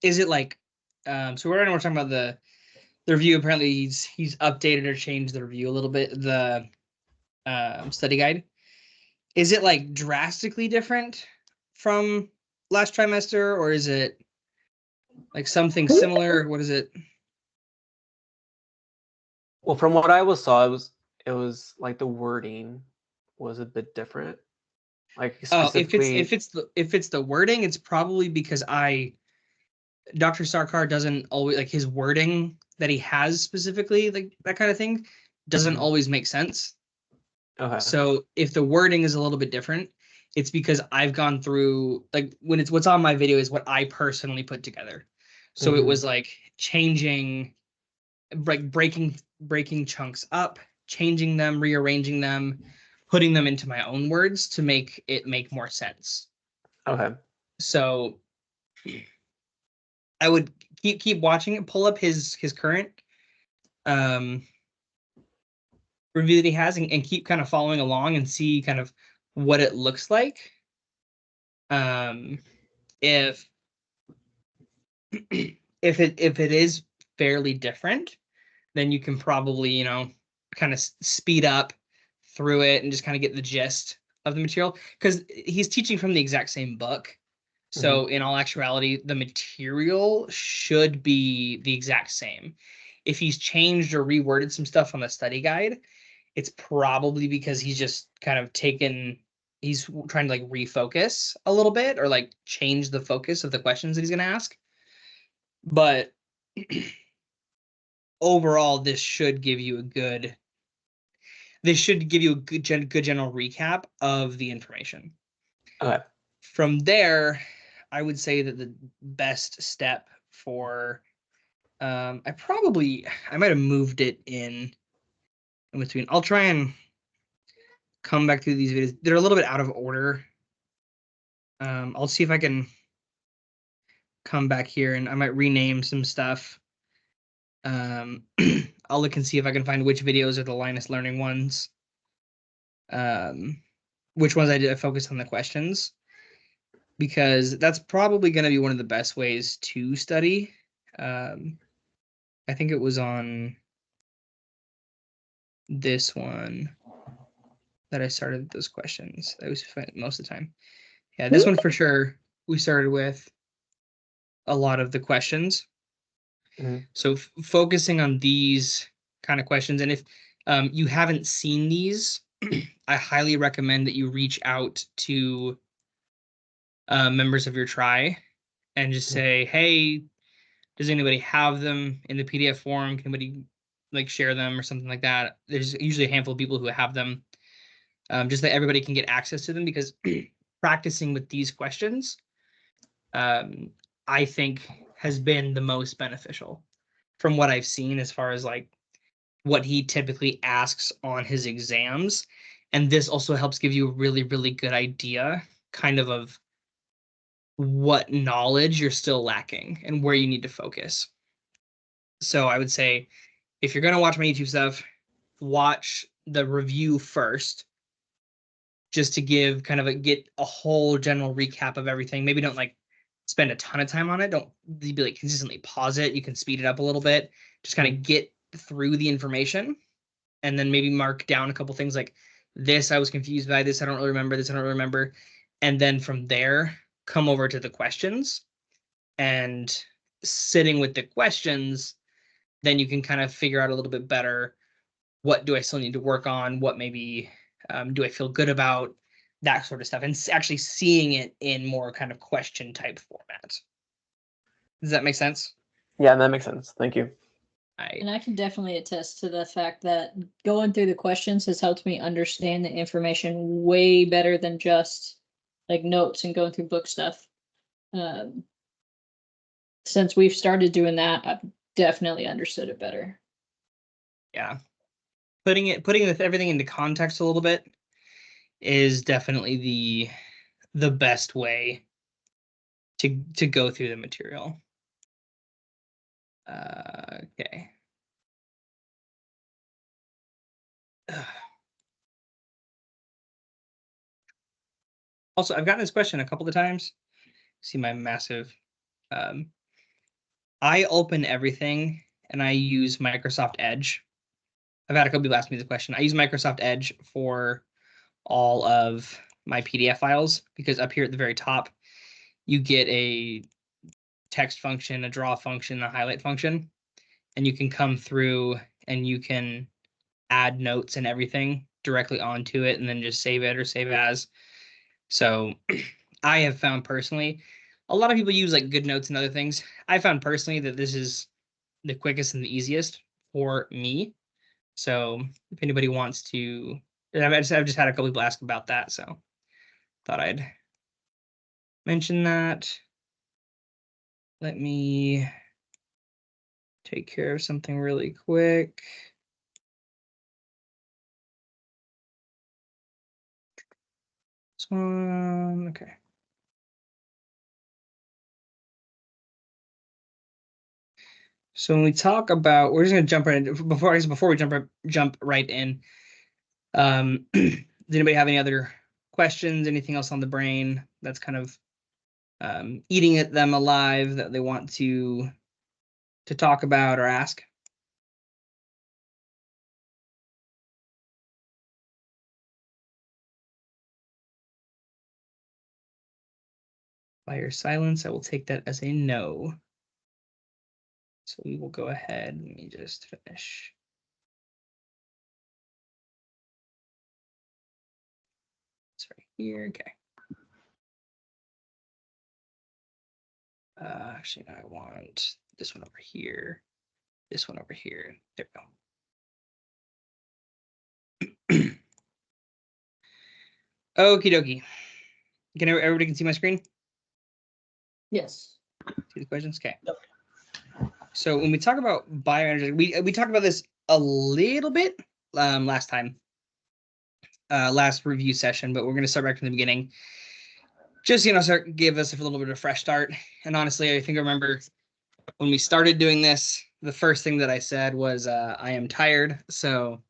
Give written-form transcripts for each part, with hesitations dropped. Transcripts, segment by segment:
is it like, so we're talking about the review. Apparently he's updated or changed the review a little bit, the study guide. Is it like drastically different from last trimester, or is it like something similar? What is it? Well, from what I saw, it was like the wording was a bit different. Like specifically, if it's the wording, it's probably because Dr. Sarkar doesn't always like his wording that he has specifically, like that kind of thing, doesn't always make sense. Okay. So if the wording is a little bit different, it's because I've gone through, like, when it's what's on my video is what I personally put together. So it was like changing, breaking chunks up, changing them, rearranging them, putting them into my own words to make it make more sense. Okay. So I would keep watching it, pull up his current review that he has, and keep kind of following along and see kind of what it looks like. If it is fairly different, then you can probably, you know, kind of speed up through it and just kind of get the gist of the material, because he's teaching from the exact same book. So in all actuality, the material should be the exact same. If he's changed or reworded some stuff on the study guide, it's probably because he's just kind of he's trying to like refocus a little bit, or like change the focus of the questions that he's going to ask. But overall, this should give you a good general recap of the information. Okay. From there, I would say that the best step for I might have moved it in between. I'll try and come back through these videos. They're a little bit out of order. I'll see if I can come back here, and I might rename some stuff. I'll look and see if I can find which videos are the Linus Learning ones. Which ones I focused on the questions, because that's probably going to be one of the best ways to study. I think it was on this one that I started those questions. I was most of the time. Yeah, this one for sure. We started with a lot of the questions. So focusing on these kind of questions, and if you haven't seen these, I highly recommend that you reach out to members of your tri and just say, hey, does anybody have them in the PDF form? Can anybody like share them or something like that? There's usually a handful of people who have them, just that everybody can get access to them, because practicing with these questions, I think has been the most beneficial from what I've seen, as far as like what he typically asks on his exams. And this also helps give you a really, really good idea kind of what knowledge you're still lacking and where you need to focus. So I would say, if you're going to watch my YouTube stuff, watch the review first, just to give kind of get a whole general recap of everything. Maybe don't like spend a ton of time on it. Don't be like consistently pause it. You can speed it up a little bit. Just kind of get through the information, and then maybe mark down a couple things like, this I was confused by, this I don't really remember, this I don't really remember. And then from there, come over to the questions, and sitting with the questions, then you can kind of figure out a little bit better, what do I still need to work on, what maybe do I feel good about, that sort of stuff, and actually seeing it in more kind of question type format. Does that make sense? Yeah, that makes sense. Thank you. And I can definitely attest to the fact that going through the questions has helped me understand the information way better than just like notes and going through book stuff. Since we've started doing that, I've definitely understood it better. Yeah. Putting everything into context a little bit is definitely the best way to go through the material. Okay. Also, I've gotten this question a couple of times. See my massive I open everything and I use Microsoft Edge. I've had a couple people ask me the question. I use Microsoft Edge for all of my PDF files because up here at the very top, you get a text function, a draw function, a highlight function, and you can come through and you can add notes and everything directly onto it and then just save it or save as. So I have found personally, a lot of people use like GoodNotes and other things. I found personally that this is the quickest and the easiest for me. So if anybody wants to, I've just had a couple people ask about that, so thought I'd mention that. Let me take care of something really quick. This one, okay. So when we talk about, we're just gonna jump right in before we jump right in. Does anybody have any other questions? Anything else on the brain that's kind of eating at them alive that they want to talk about or ask? By your silence, I will take that as a no. So we will go ahead. Let me just finish. It's right here. Okay. Actually, I want this one over here. This one over here. There we go. Okie dokie. Everybody can see my screen? Yes. See the questions? Okay. Yep. So when we talk about bioenergy, we talked about this a little bit last time, last review session, but we're going to start back from the beginning. Just, give us a little bit of a fresh start. And honestly, I think I remember when we started doing this, the first thing that I said was, I am tired. So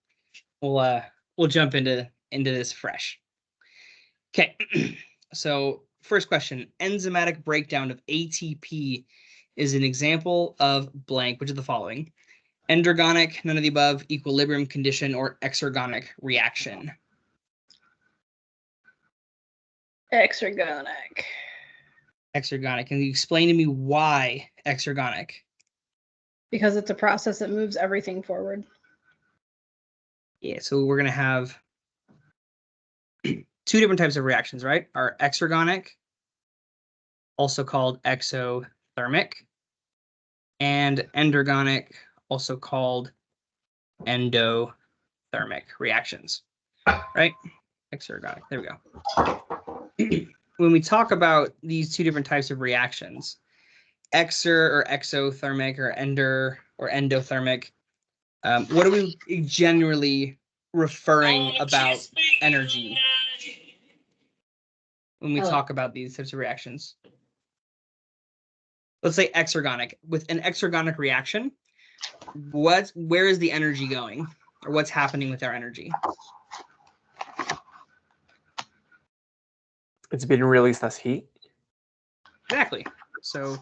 we'll jump into this fresh. Okay. So first question, enzymatic breakdown of ATP is an example of blank, which is the following: endergonic, none of the above, equilibrium condition, or exergonic reaction. Exergonic. Exergonic. Can you explain to me why exergonic? Because it's a process that moves everything forward. Yeah, so we're going to have two different types of reactions, right? Our exergonic, also called exothermic, and endergonic, also called endothermic reactions, right? Exergonic, there we go. When we talk about these two different types of reactions, exer or exothermic or endothermic, what are we generally referring about energy when we talk about these types of reactions? Let's say exergonic. With an exergonic reaction, where is the energy going, or what's happening with our energy? It's being released as heat. Exactly. So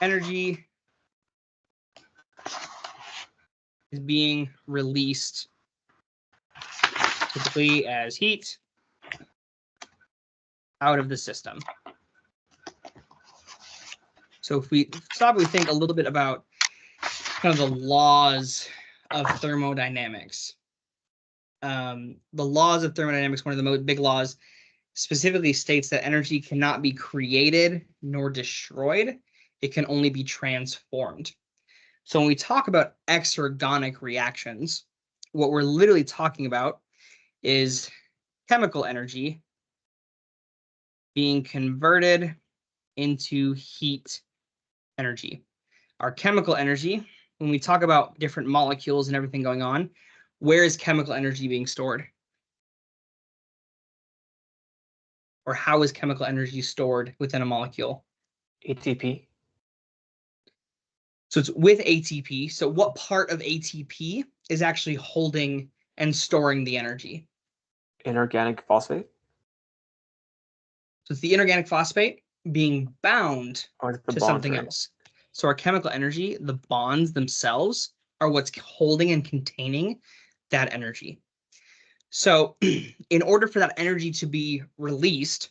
energy is being released typically as heat out of the system. So if we stop, we think a little bit about kind of the laws of thermodynamics. The laws of thermodynamics, one of the most big laws, specifically states that energy cannot be created nor destroyed. It can only be transformed. So when we talk about exergonic reactions, what we're literally talking about is chemical energy being converted into heat energy. Our chemical energy, when we talk about different molecules and everything going on, where is chemical energy being stored? Or how is chemical energy stored within a molecule? ATP. So it's with ATP. So what part of ATP is actually holding and storing the energy? Inorganic phosphate. So it's the inorganic phosphate. being bound Or the to bonds, something right? else. So our chemical energy, the bonds themselves, are what's holding and containing that energy. So in order for that energy to be released,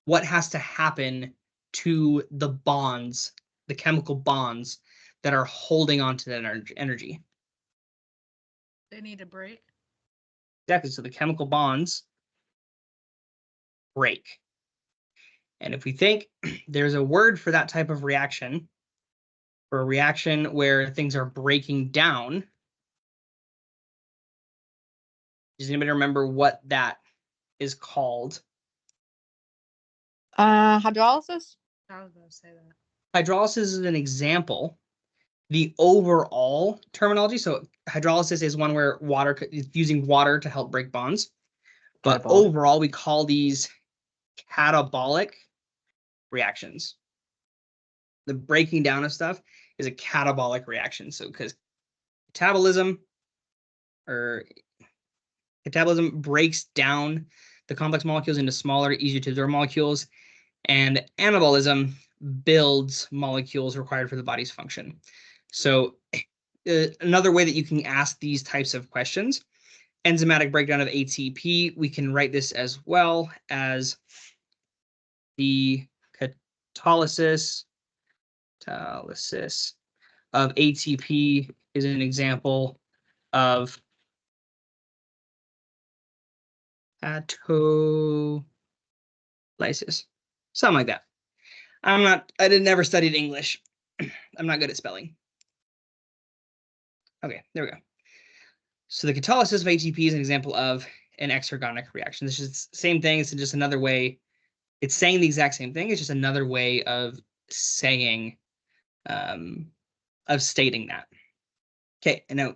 what has to happen to the bonds, the chemical bonds that are holding on to that energy? They need a break. Exactly. So the chemical bonds break. And if we think there's a word for that type of reaction, for a reaction where things are breaking down, does anybody remember what that is called? Hydrolysis? I was going to say that. Hydrolysis is an example. The overall terminology, so hydrolysis is one where water is using water to help break bonds. But Catabolic. overall, we call these catabolic reactions. The breaking down of stuff is a catabolic reaction. So because metabolism breaks down the complex molecules into smaller, easier to absorb molecules, and anabolism builds molecules required for the body's function. So another way that you can ask these types of questions, enzymatic breakdown of ATP, we can write this as well as the catalysis of ATP is an example of autolysis, something like that. I never studied English. I'm not good at spelling. Okay, there we go. So the catalysis of ATP is an example of an exergonic reaction. This is the same thing. It's just another way. It's saying the exact same thing. It's just another way of saying, of stating that. Okay, and now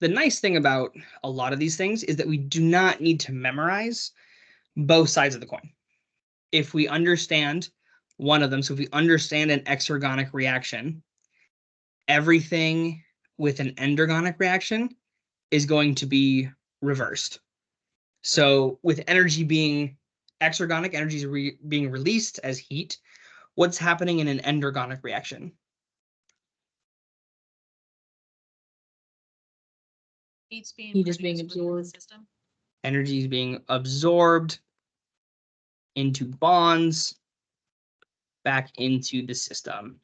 the nice thing about a lot of these things is that we do not need to memorize both sides of the coin. If we understand one of them, so if we understand an exergonic reaction, everything with an endergonic reaction is going to be reversed. So with energy being exergonic, energy is being released as heat. What's happening in an endergonic reaction? Heat is being absorbed. System. Energy is being absorbed into bonds back into the system.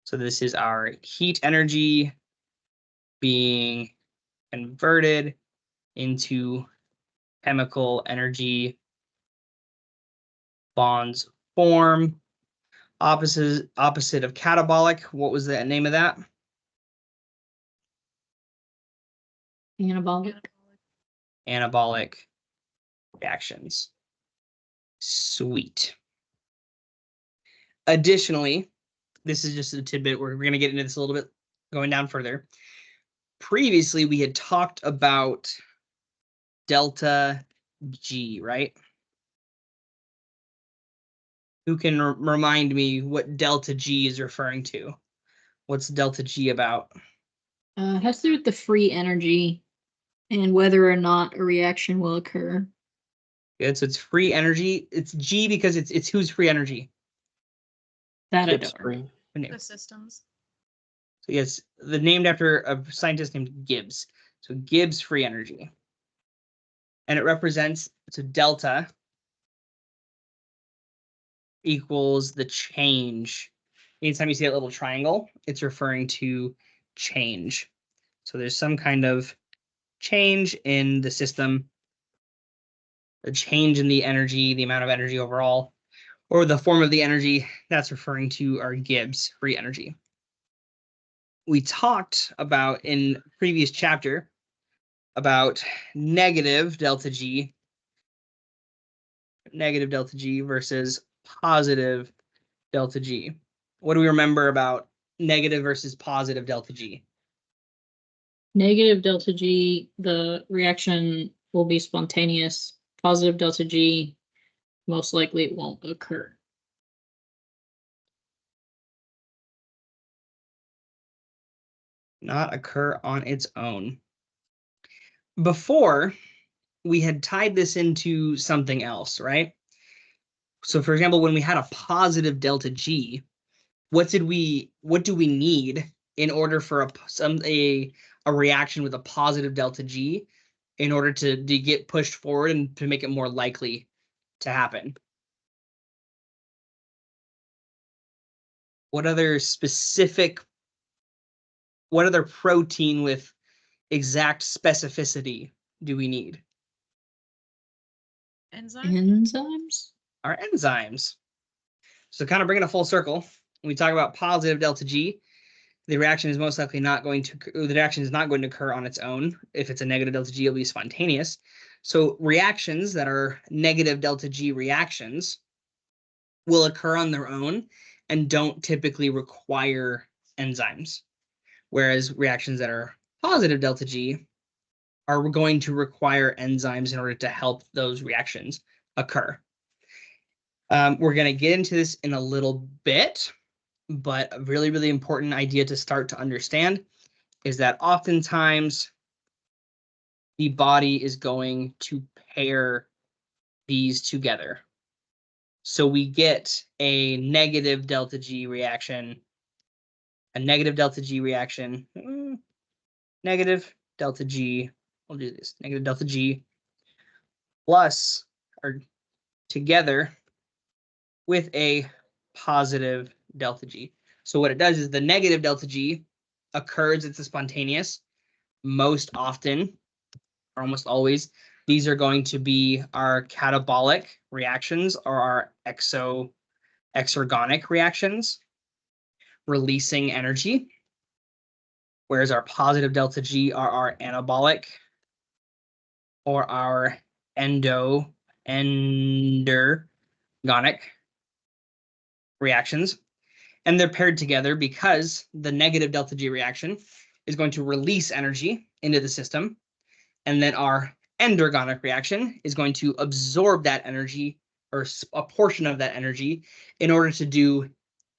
So this is our heat energy being converted into chemical energy. Bonds form. Opposite of catabolic. What was the name of that? Anabolic. Anabolic reactions. Sweet. Additionally, this is just a tidbit. We're going to get into this a little bit going down further. Previously, we had talked about delta G, right? Who can remind me what delta G is referring to? What's delta G about? It has to do with the free energy and whether or not a reaction will occur. Good. So it's free energy. It's G because it's whose free energy? That I Gibbs don't free. The systems. So yes, named after a scientist named Gibbs. So Gibbs free energy. And it represents, so delta equals the change. Anytime you see that little triangle, it's referring to change. So there's some kind of change in the system, a change in the energy, the amount of energy overall, or the form of the energy. That's referring to our Gibbs free energy. We talked about in previous chapter about negative delta G versus positive delta G. What do we remember about negative versus positive delta G? Negative delta G, the reaction will be spontaneous. Positive delta G, most likely it won't occur. Not occur on its own. Before, we had tied this into something else, right? So for example, when we had a positive delta G, what do we need in order for a reaction with a positive delta G in order to get pushed forward and to make it more likely to happen? What other protein with exact specificity do we need? Enzyme? Enzymes? Our enzymes. So kind of bringing it full circle, when we talk about positive delta G, the reaction is most likely not going to occur on its own. If it's a negative delta G, it'll be spontaneous. So reactions that are negative delta G reactions will occur on their own and don't typically require enzymes. Whereas reactions that are positive delta G are going to require enzymes in order to help those reactions occur. We're going to get into this in a little bit, but a really, really important idea to start to understand is that oftentimes the body is going to pair these together. So we get a negative delta G reaction, negative delta G, we'll do this, negative delta G plus or together with a positive delta G. So what it does is the negative delta G occurs, it's a spontaneous. Most often, or almost always, these are going to be our catabolic reactions or our exergonic reactions, releasing energy. Whereas our positive delta G are our anabolic or our endergonic reactions. And they're paired together because the negative delta G reaction is going to release energy into the system. And then our endergonic reaction is going to absorb that energy or a portion of that energy in order to do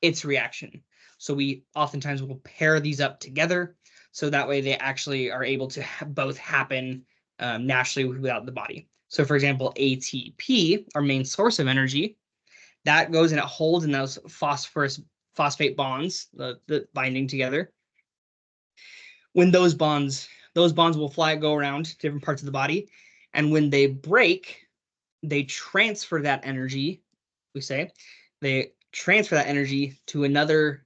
its reaction. So we oftentimes will pair these up together so that way they actually are able to both happen naturally without the body. So for example, ATP, our main source of energy, that goes and it holds in those phosphate bonds, the binding together. When those bonds will go around different parts of the body, and when they break, they transfer that energy. They transfer that energy to include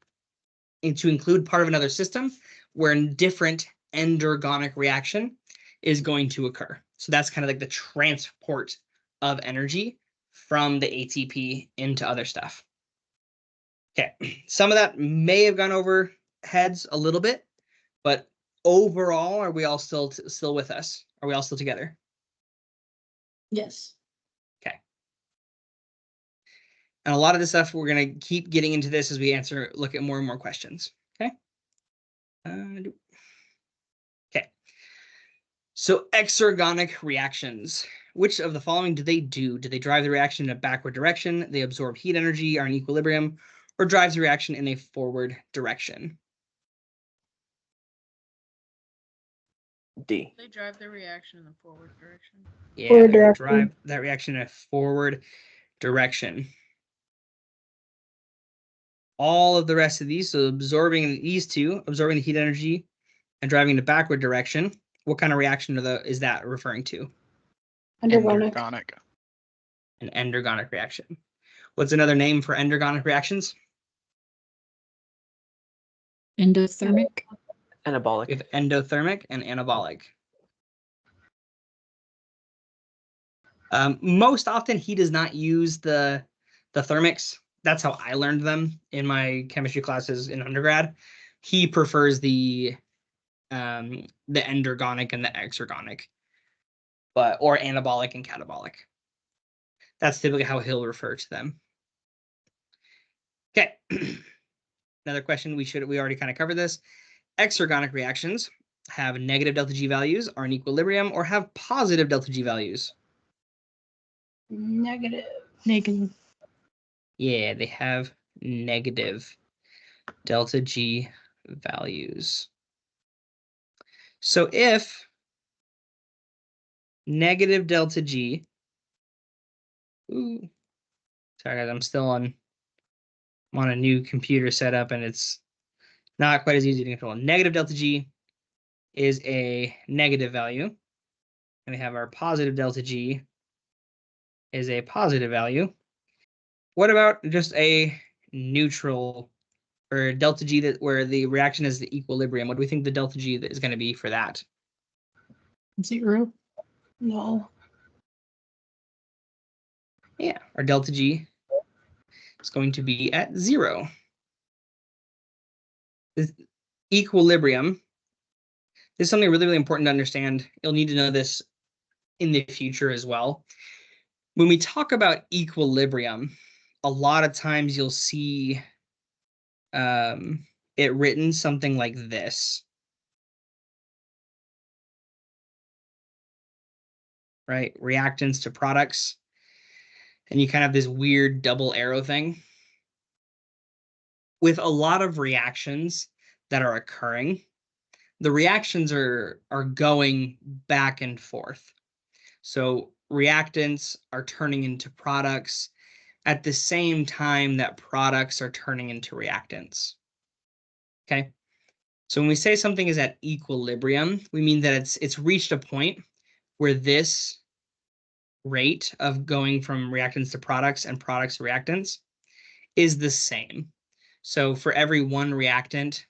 part of another system where a different endergonic reaction is going to occur. So that's kind of like the transport of energy from the ATP into other stuff. Okay, some of that may have gone over heads a little bit, but overall, are we all still with us? Are we all still together? Yes. Okay. And a lot of this stuff, we're going to keep getting into this as we look at more and more questions. Okay. Okay. So exergonic reactions. Which of the following do they do? Do they drive the reaction in a backward direction? They absorb heat energy, are in equilibrium, or drives the reaction in a forward direction? D. They drive the reaction in the forward direction. Yeah, Forward they will direction. drive that reaction in a forward direction. All of the rest of these, so absorbing these two, absorbing the heat energy and driving in a backward direction, what kind of reaction is that referring to? Endergonic. An endergonic reaction. What's another name for endergonic reactions? Endothermic. Anabolic. We have endothermic and anabolic. Most often, he does not use the thermics. That's how I learned them in my chemistry classes in undergrad. He prefers the endergonic and the exergonic, or anabolic and catabolic. That's typically how he'll refer to them. Okay. Another question we already kind of covered this. Exergonic reactions have negative delta G values, are in equilibrium, or have positive delta G values. Negative. Yeah, they have negative delta G values. So if negative delta G Sorry guys, I'm on a new computer setup and it's not quite as easy to control. Negative delta G is a negative value. And we have our positive delta G is a positive value. What about just a neutral or delta G that where the reaction is the equilibrium? What do we think the delta G is going to be for that? 0. No. Yeah, our delta G is going to be at 0. This equilibrium is something really, really important to understand. You'll need to know this in the future as well. When we talk about equilibrium, a lot of times you'll see it written something like this. Right? Reactants to products. And you kind of have this weird double arrow thing. With a lot of reactions that are occurring, the reactions are going back and forth. So reactants are turning into products at the same time that products are turning into reactants. Okay? So when we say something is at equilibrium, we mean that it's reached a point where this rate of going from reactants to products and products to reactants is the same. So for every one reactant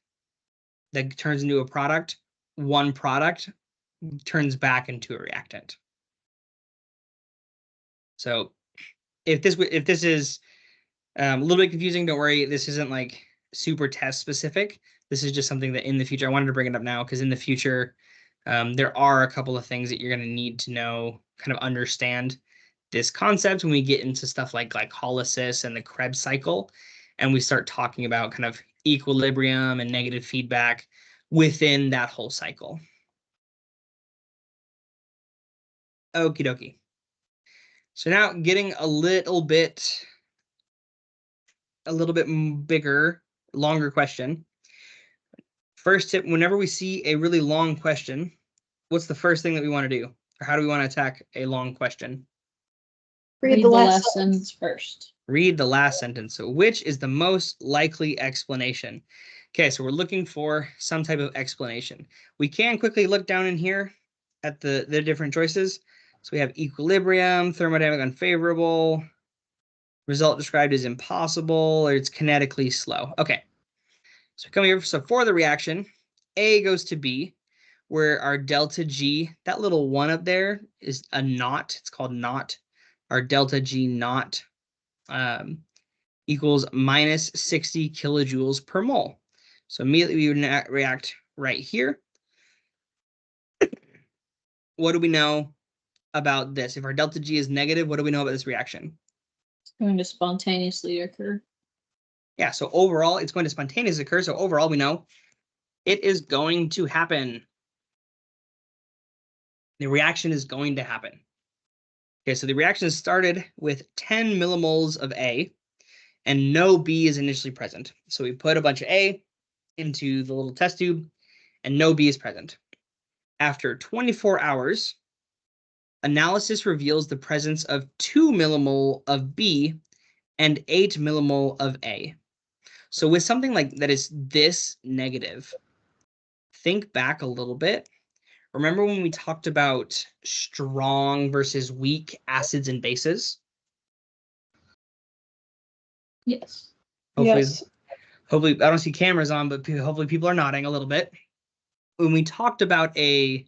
that turns into a product, one product turns back into a reactant. So if this is a little bit confusing, don't worry. This isn't like super test specific. This is just something that in the future, I wanted to bring it up now because in the future, there are a couple of things that you're going to need to know, kind of understand this concept when we get into stuff like glycolysis and the Krebs cycle, and we start talking about kind of equilibrium and negative feedback within that whole cycle. Okie dokie. So now getting a little bit bigger, longer question. First tip, whenever we see a really long question, what's the first thing that we want to do? Or how do we want to attack a long question? Read the last sentence first. Read the last sentence. So which is the most likely explanation? Okay, so we're looking for some type of explanation. We can quickly look down in here at the different choices. So we have equilibrium, thermodynamic unfavorable, result described as impossible, or it's kinetically slow. Okay, so come here. So for the reaction, A goes to B, where our delta G, that little one up there is a naught. It's called naught. Our delta G naught equals minus 60 kilojoules per mole. So immediately we would react right here. What do we know about this? If our delta G is negative, what do we know about this reaction? It's going to spontaneously occur. Yeah, so overall, it's going to spontaneously occur. So overall, we know it is going to happen. The reaction is going to happen. Okay, so the reaction started with 10 millimoles of A, and no B is initially present. So we put a bunch of A into the little test tube, and no B is present. After 24 hours, analysis reveals the presence of 2 millimole of B and 8 millimole of A. So with something like that is this negative, think back a little bit. Remember when we talked about strong versus weak acids and bases? Yes. Hopefully, I don't see cameras on, but hopefully people are nodding a little bit. When we talked about a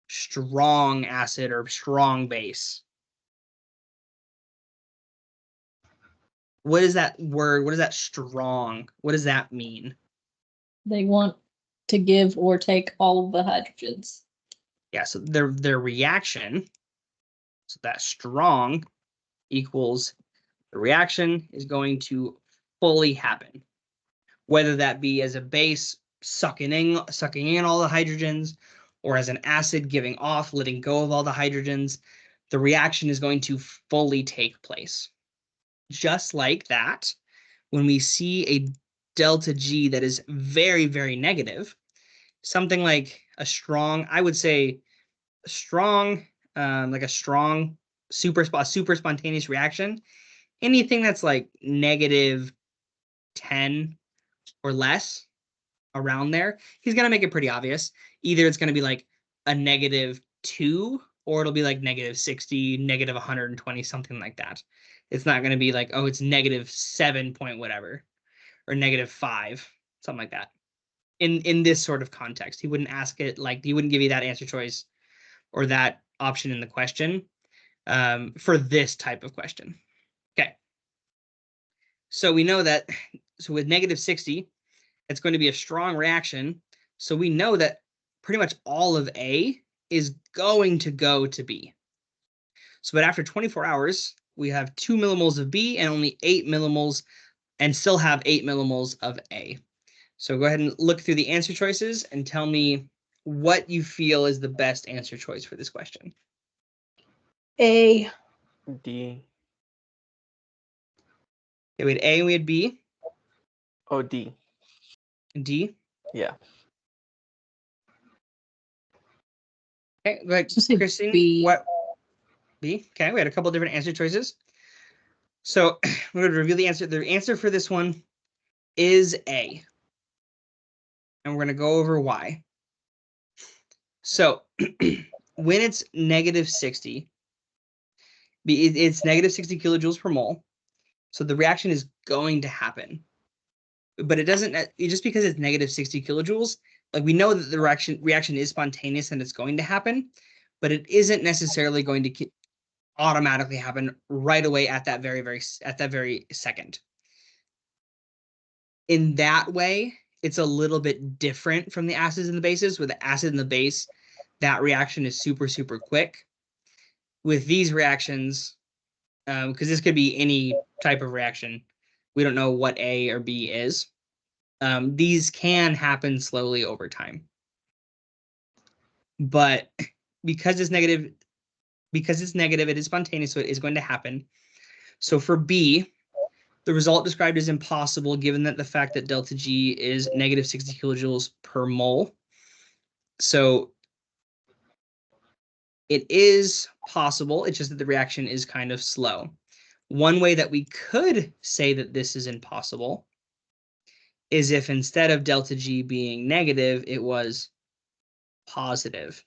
strong acid or strong base, what is that word? What is that strong? What does that mean? They want to give or take all of the hydrogens. Yeah, so their reaction, so that strong equals the reaction is going to fully happen. Whether that be as a base sucking in all the hydrogens, or as an acid giving off, letting go of all the hydrogens, the reaction is going to fully take place. Just like that, when we see a delta G that is very, very negative, something like a strong, I would say strong, like a strong super spontaneous reaction anything that's like -10 or less, around there, he's going to make it pretty obvious. Either it's going to be like a -2, or it'll be like -60, -120, something like that. It's not going to be like, oh, it's -7 point whatever, or -5, something like that. In this sort of context, he wouldn't ask it like, he wouldn't give you that answer choice or that option in the question for this type of question. Okay. So we know that, so with -60, it's going to be a strong reaction. So we know that pretty much all of A is going to go to B. So, but after 24 hours, we have 2 millimoles of B and only 8 millimoles, and still have 8 millimoles of A. So go ahead and look through the answer choices and tell me what you feel is the best answer choice for this question. A. D. Okay, we had A and we had B. Oh, D. D. Yeah. Okay, go ahead, Just say Christine. B. What? B. Okay, we had a couple different answer choices. So we're going to reveal the answer. The answer for this one is A. And we're going to go over why. So when it's -60, it's -60 kilojoules per mole. So the reaction is going to happen. But it doesn't, just because it's -60 kilojoules, like we know that the reaction is spontaneous and it's going to happen, but it isn't necessarily going to automatically happen right away at that very second. In that way, it's a little bit different from the acids and the bases. With the acid and the base, that reaction is super, super quick. With these reactions, because this could be any type of reaction, we don't know what A or B is. These can happen slowly over time. But because it's negative, it is spontaneous, so it is going to happen. So for B, the result described is impossible given that the fact that delta G is -60 kilojoules per mole. So it is possible, it's just that the reaction is kind of slow. One way that we could say that this is impossible is if instead of delta G being negative, it was positive.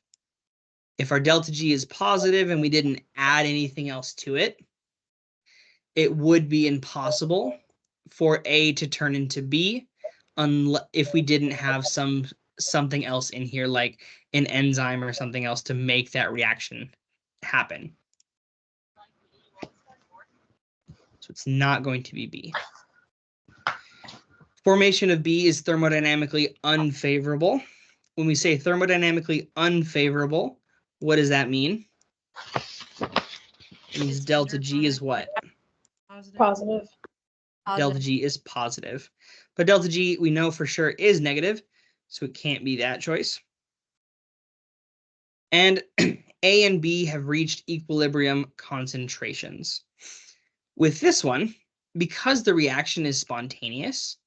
If our delta G is positive and we didn't add anything else to it, it would be impossible for A to turn into B if we didn't have something else in here, like an enzyme or something else to make that reaction happen. So it's not going to be B. Formation of B is thermodynamically unfavorable. When we say thermodynamically unfavorable, what does that mean? It means delta G is what? Positive. Delta G is positive. But delta G, we know for sure, is negative, so it can't be that choice. And A and B have reached equilibrium concentrations. With this one, because the reaction is spontaneous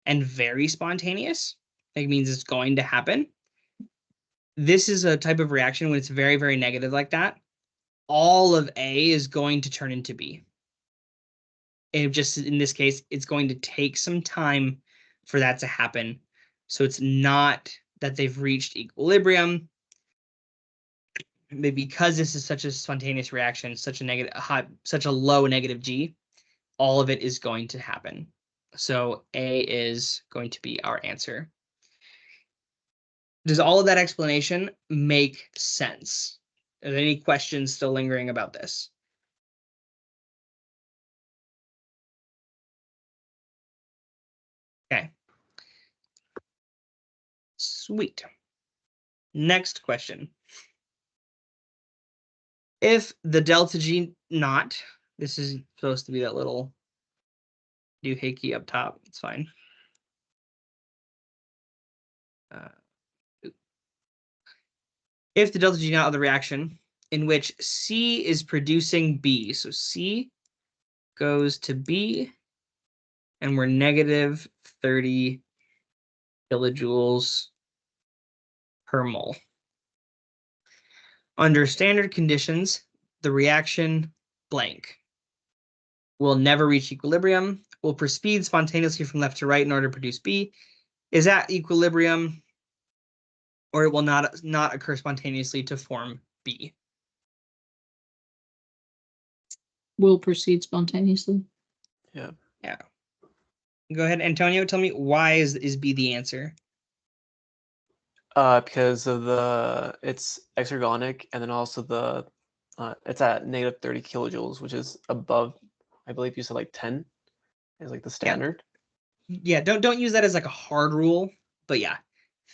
and very spontaneous, it means it's going to happen. This is a type of reaction when it's very, very negative like that. All of A is going to turn into B. And just in this case, it's going to take some time for that to happen. So it's not that they've reached equilibrium. But because this is such a spontaneous reaction, such a low negative G, all of it is going to happen. So A is going to be our answer. Does all of that explanation make sense? Are there any questions still lingering about this? Okay. Sweet. Next question. If the delta G naught, this is supposed to be that little doohickey up top, it's fine. If the delta G naught of the reaction in which C is producing B, so C goes to B, and we're -30 kilojoules per mole. Under standard conditions, the reaction blank. will never reach equilibrium, will proceed spontaneously from left to right in order to produce B, is at equilibrium, or it will not occur spontaneously to form B. Will proceed spontaneously. Yeah. Yeah. Go ahead, Antonio. Tell me why is B the answer? Because of it's exergonic, and then also it's at negative 30 kilojoules, which is above, I believe you said like 10 is like the standard. Yeah, don't use that as like a hard rule, but yeah,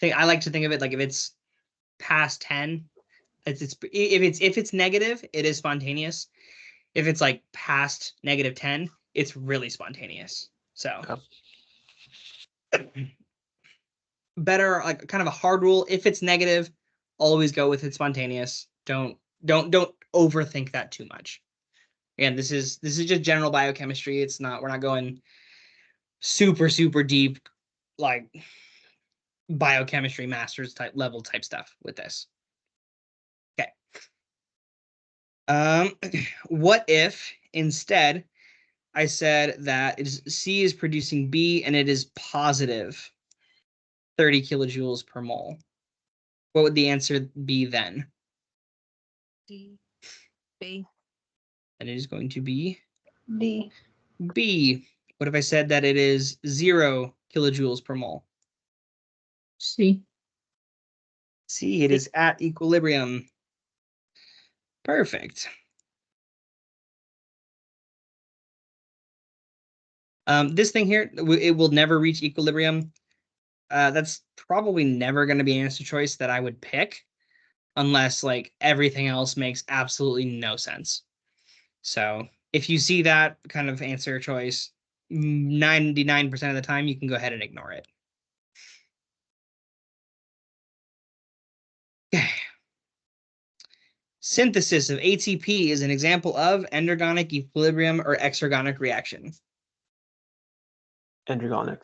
I like to think of it like if it's past 10, if it's negative, it is spontaneous. If it's like past negative 10, it's really spontaneous. So better, like kind of a hard rule. If it's negative, always go with it spontaneous. Don't overthink that too much. Again, this is just general biochemistry. We're not going super deep like biochemistry master's level type stuff with this. Okay. What if instead I said that C is producing B and it is positive 30 kilojoules per mole? What would the answer be then? D. B. And it is going to be D. B. What if I said that it is 0 kilojoules per mole? C. C, it is at equilibrium. Perfect. This thing here, it will never reach equilibrium. That's probably never going to be an answer choice that I would pick unless like everything else makes absolutely no sense. So if you see that kind of answer choice, 99% of the time, you can go ahead and ignore it. Okay. Synthesis of ATP is an example of endergonic, equilibrium, or exergonic reaction. Endergonic.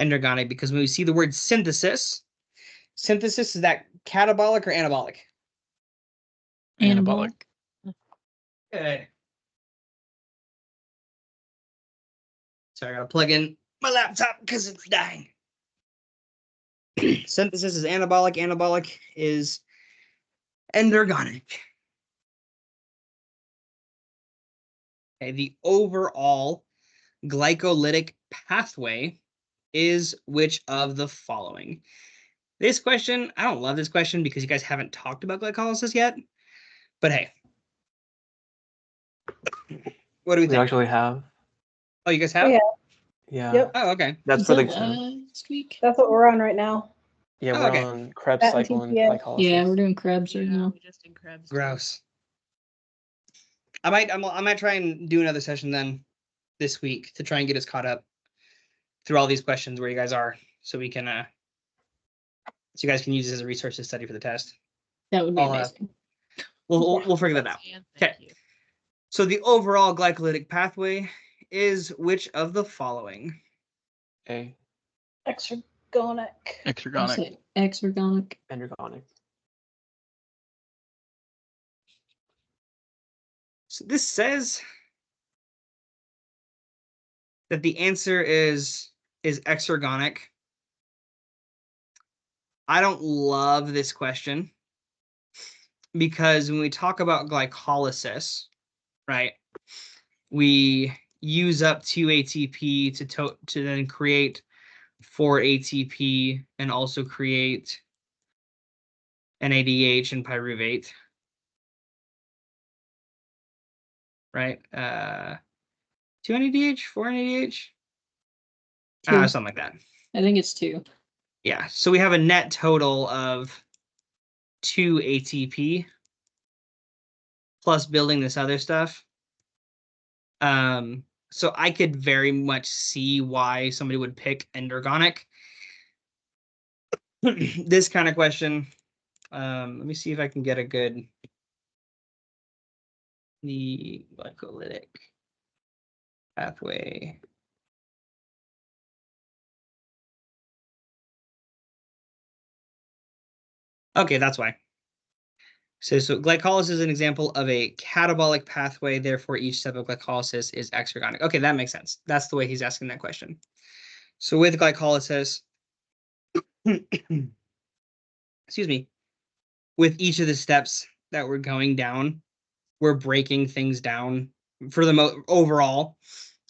Endergonic, because when we see the word synthesis is that catabolic or anabolic? Anabolic. Okay. So I gotta plug in my laptop because it's dying. Synthesis is anabolic. Anabolic is endergonic. Okay, the overall glycolytic pathway is which of the following? This question, I don't love this question because you guys haven't talked about glycolysis yet. But hey, what do we We think? actually have. Oh, you guys have? Oh, yeah. Yeah. Yep. Oh, okay. That's Is for that the. last week? That's what we're on right now. Yeah, Oh, we're okay. on Krebs That and cycle and TPA. glycolysis. Yeah, we're doing Krebs right Yeah, now. we just did Krebs. Gross. I might try and do another session then this week to try and get us caught up through all these questions where you guys are, so we can so you guys can use this as a resource to study for the test. That would be I'll, amazing. We'll figure that out. And Okay. thank you. So the overall glycolytic pathway is which of the following? A. Exergonic. I'll say exergonic. Endergonic. So this says that the answer is exergonic. I don't love this question because when we talk about glycolysis, right, we use up 2 ATP to then create 4 ATP and also create NADH and pyruvate, right? 2 NADH, 4 NADH, Two. something like that. I think it's 2. Yeah, so we have a net total of 2 ATP plus building this other stuff. So I could very much see why somebody would pick endergonic. This kind of question. Let me see if I can get the glycolytic pathway. Okay, that's why. So glycolysis is an example of a catabolic pathway. Therefore, each step of glycolysis is exergonic. Okay, that makes sense. That's the way he's asking that question. So with glycolysis, excuse me, with each of the steps that we're going down, we're breaking things down. For the overall,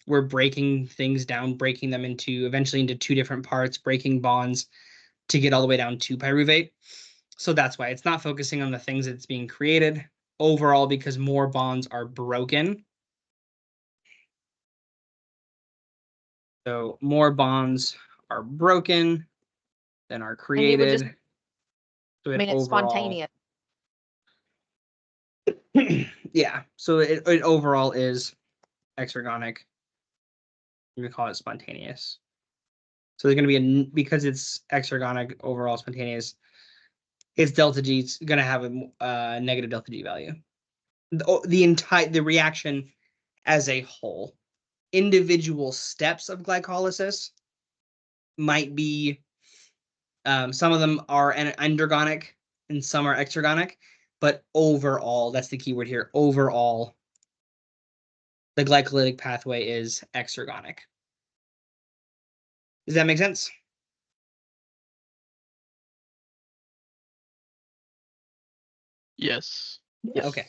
we're breaking things down, breaking them eventually into two different parts, breaking bonds to get all the way down to pyruvate. So that's why it's not focusing on the things that's being created overall, because more bonds are broken. So more bonds are broken than are created. just So I mean, it's spontaneous. Yeah, so it overall is exergonic. We call it spontaneous. So there's going to be because it's exergonic, overall spontaneous, its delta G is going to have a negative delta G value. The reaction as a whole, individual steps of glycolysis might be, some of them are endergonic and some are exergonic, but overall, that's the key word here, overall, the glycolytic pathway is exergonic. Does that make sense? Yes. Yes. Okay.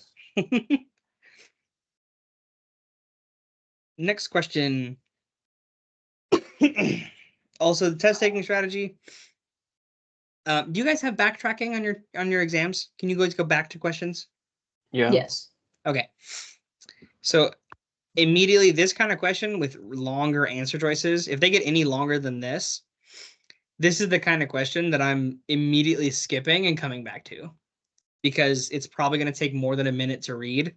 Next question. Also, the test taking strategy. Do you guys have backtracking on your exams? Can you guys go back to questions? Yeah. Yes. Okay. So immediately, this kind of question with longer answer choices, if they get any longer than this is the kind of question that I'm immediately skipping and coming back to, because it's probably going to take more than a minute to read,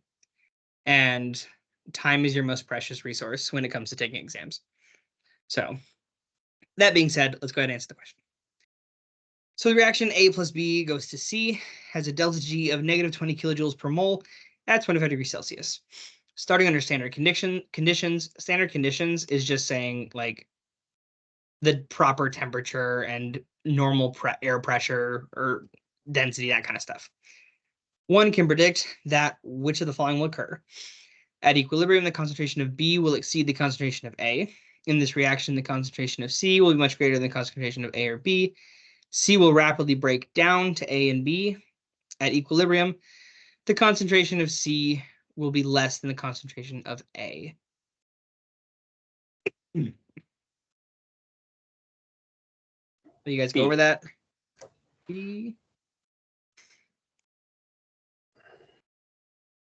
and time is your most precious resource when it comes to taking exams. So that being said, let's go ahead and answer the question. So the reaction A plus B goes to C, has a delta G of negative 20 kilojoules per mole at 25 degrees Celsius. Starting under standard conditions, standard conditions is just saying like the proper temperature and normal air pressure or density, that kind of stuff. One can predict that which of the following will occur. At equilibrium, the concentration of B will exceed the concentration of A. In this reaction, the concentration of C will be much greater than the concentration of A or B. C will rapidly break down to A and B. At equilibrium, the concentration of C will be less than the concentration of A. You guys go over that? B.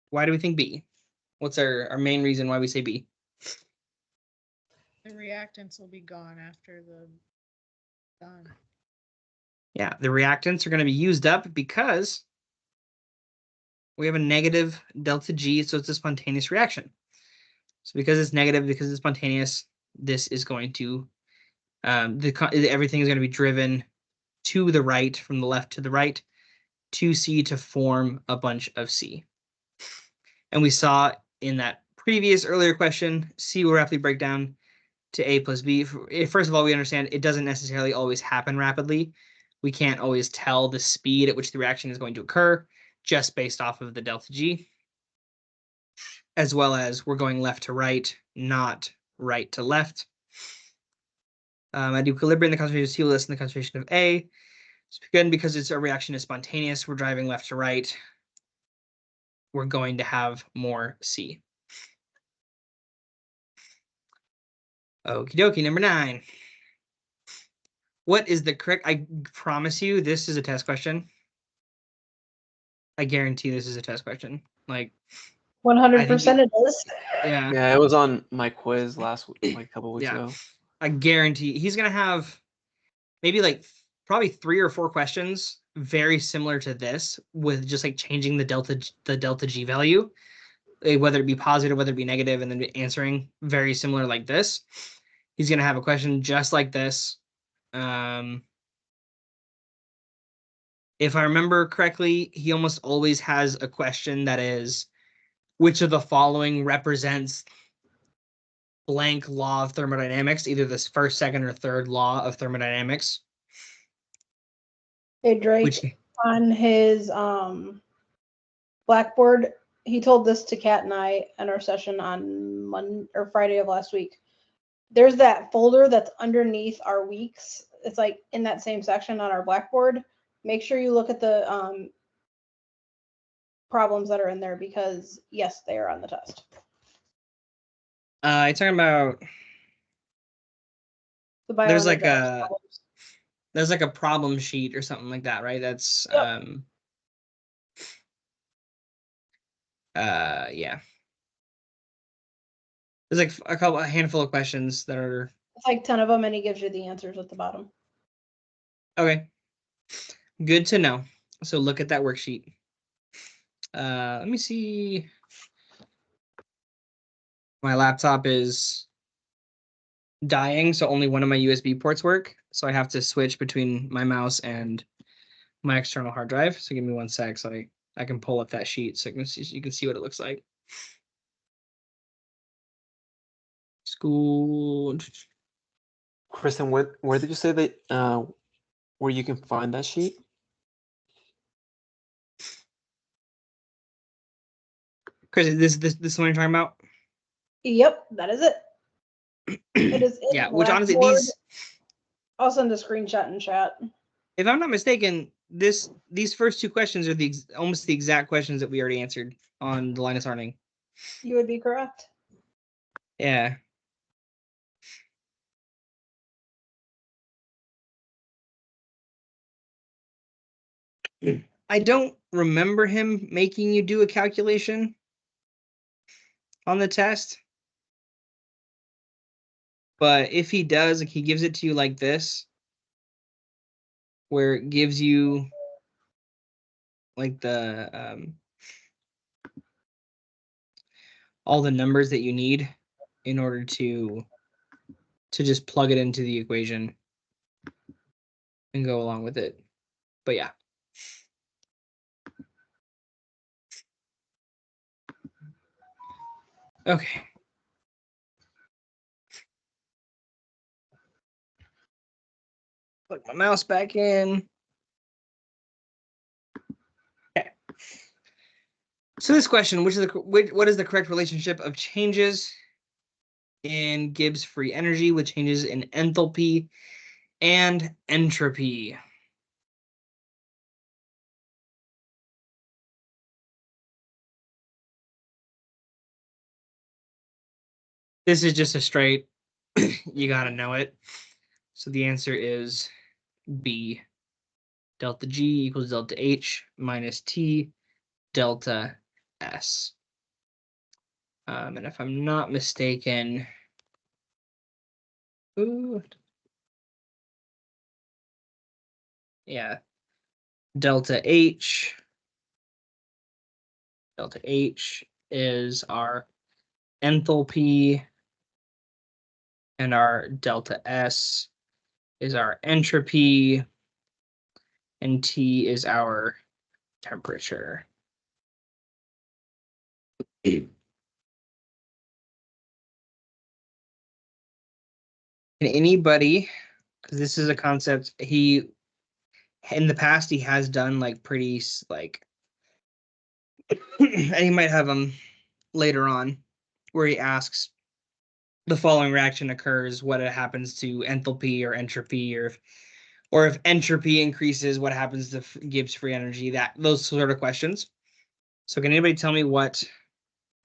Why do we think B? What's our main reason why we say B? The reactants will be gone after the done. Yeah, the reactants are going to be used up because we have a negative delta G, so it's a spontaneous reaction. So because it's negative, because it's spontaneous, this is going to, everything is going to be driven to the right, from the left to the right, to C to form a bunch of C. And we saw in that previous earlier question, C will rapidly break down to A plus B. First of all, we understand it doesn't necessarily always happen rapidly. We can't always tell the speed at which the reaction is going to occur just based off of the delta G, as well as we're going left to right, not right to left. At equilibrium, the concentration of C will less than the concentration of A. So again, because it's a reaction is spontaneous, we're driving left to right. We're going to have more C. Okie dokie, number 9. What is the correct? I promise you, this is a test question. I guarantee this is a test question. Like 100% it is. Yeah. Yeah, it was on my quiz last like a couple weeks ago. I guarantee he's gonna have maybe like probably 3 or 4 questions very similar to this, with just like changing the delta G value, whether it be positive, whether it be negative, and then answering very similar like this. He's gonna have a question just like this. If I remember correctly, he almost always has a question that is, which of the following represents blank law of thermodynamics, either this first, second, or third law of thermodynamics. Hey, Drake, Which, on his Blackboard, he told this to Kat and I in our session on Monday or Friday of last week. There's that folder that's underneath our weeks. It's like in that same section on our Blackboard. Make sure you look at the problems that are in there because yes, they are on the test. You're talking about The there's like bioenergetics a problems. there's like a problem sheet or something like that, right? That's Yep. yeah. There's like a handful of questions that are It's like 10 of them, and he gives you the answers at the bottom. okay. Good to know. So look at that worksheet. Let me see. My laptop is dying, so only one of my USB ports work. So I have to switch between my mouse and my external hard drive. So give me 1 sec so I can pull up that sheet so you can see what it looks like. School. Kristen, where did you say that where you can find that sheet? Chris, this one you're talking about? Yep, that is it. It is in Yeah, which honestly Blackboard. I'll send a screenshot in chat. if I'm not mistaken, these first two questions are almost the exact questions that we already answered on the Linus Arning. You would be correct. Yeah. I don't remember him making you do a calculation on the test. But if he does, like he gives it to you like this, where it gives you like the all the numbers that you need in order to just plug it into the equation and go along with it. But yeah. Okay. Plug my mouse back in. Okay. So this question, what is the correct relationship of changes in Gibbs free energy with changes in enthalpy and entropy? This is just a straight, you gotta know it. So the answer is B. Delta G equals delta H minus T delta S. And if I'm not mistaken, yeah, delta H is our enthalpy, and our delta S is our entropy, and T is our temperature. Can anybody, because this is a concept in the past he has done like pretty like, and he might have them later on, where he asks the following reaction occurs, what happens to enthalpy or entropy, or if entropy increases, what happens to Gibbs free energy? Those sort of questions. So can anybody tell me what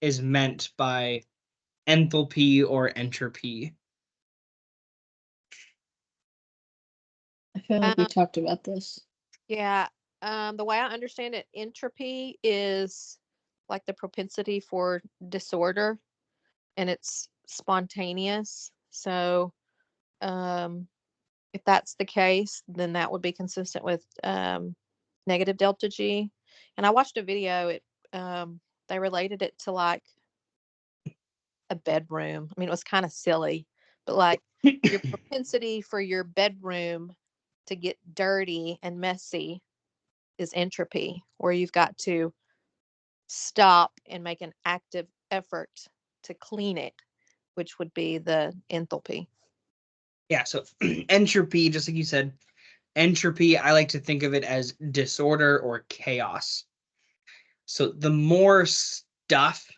is meant by enthalpy or entropy? I feel like we talked about this. Yeah. The way I understand it, entropy is like the propensity for disorder, and it's spontaneous. So, if that's the case, then that would be consistent with negative delta G. And I watched a video. They related it to like a bedroom. I mean, it was kind of silly, but like your propensity for your bedroom to get dirty and messy is entropy, where you've got to stop and make an active effort to clean it, which would be the enthalpy. Yeah, so entropy, just like you said, entropy, I like to think of it as disorder or chaos. So the more stuff,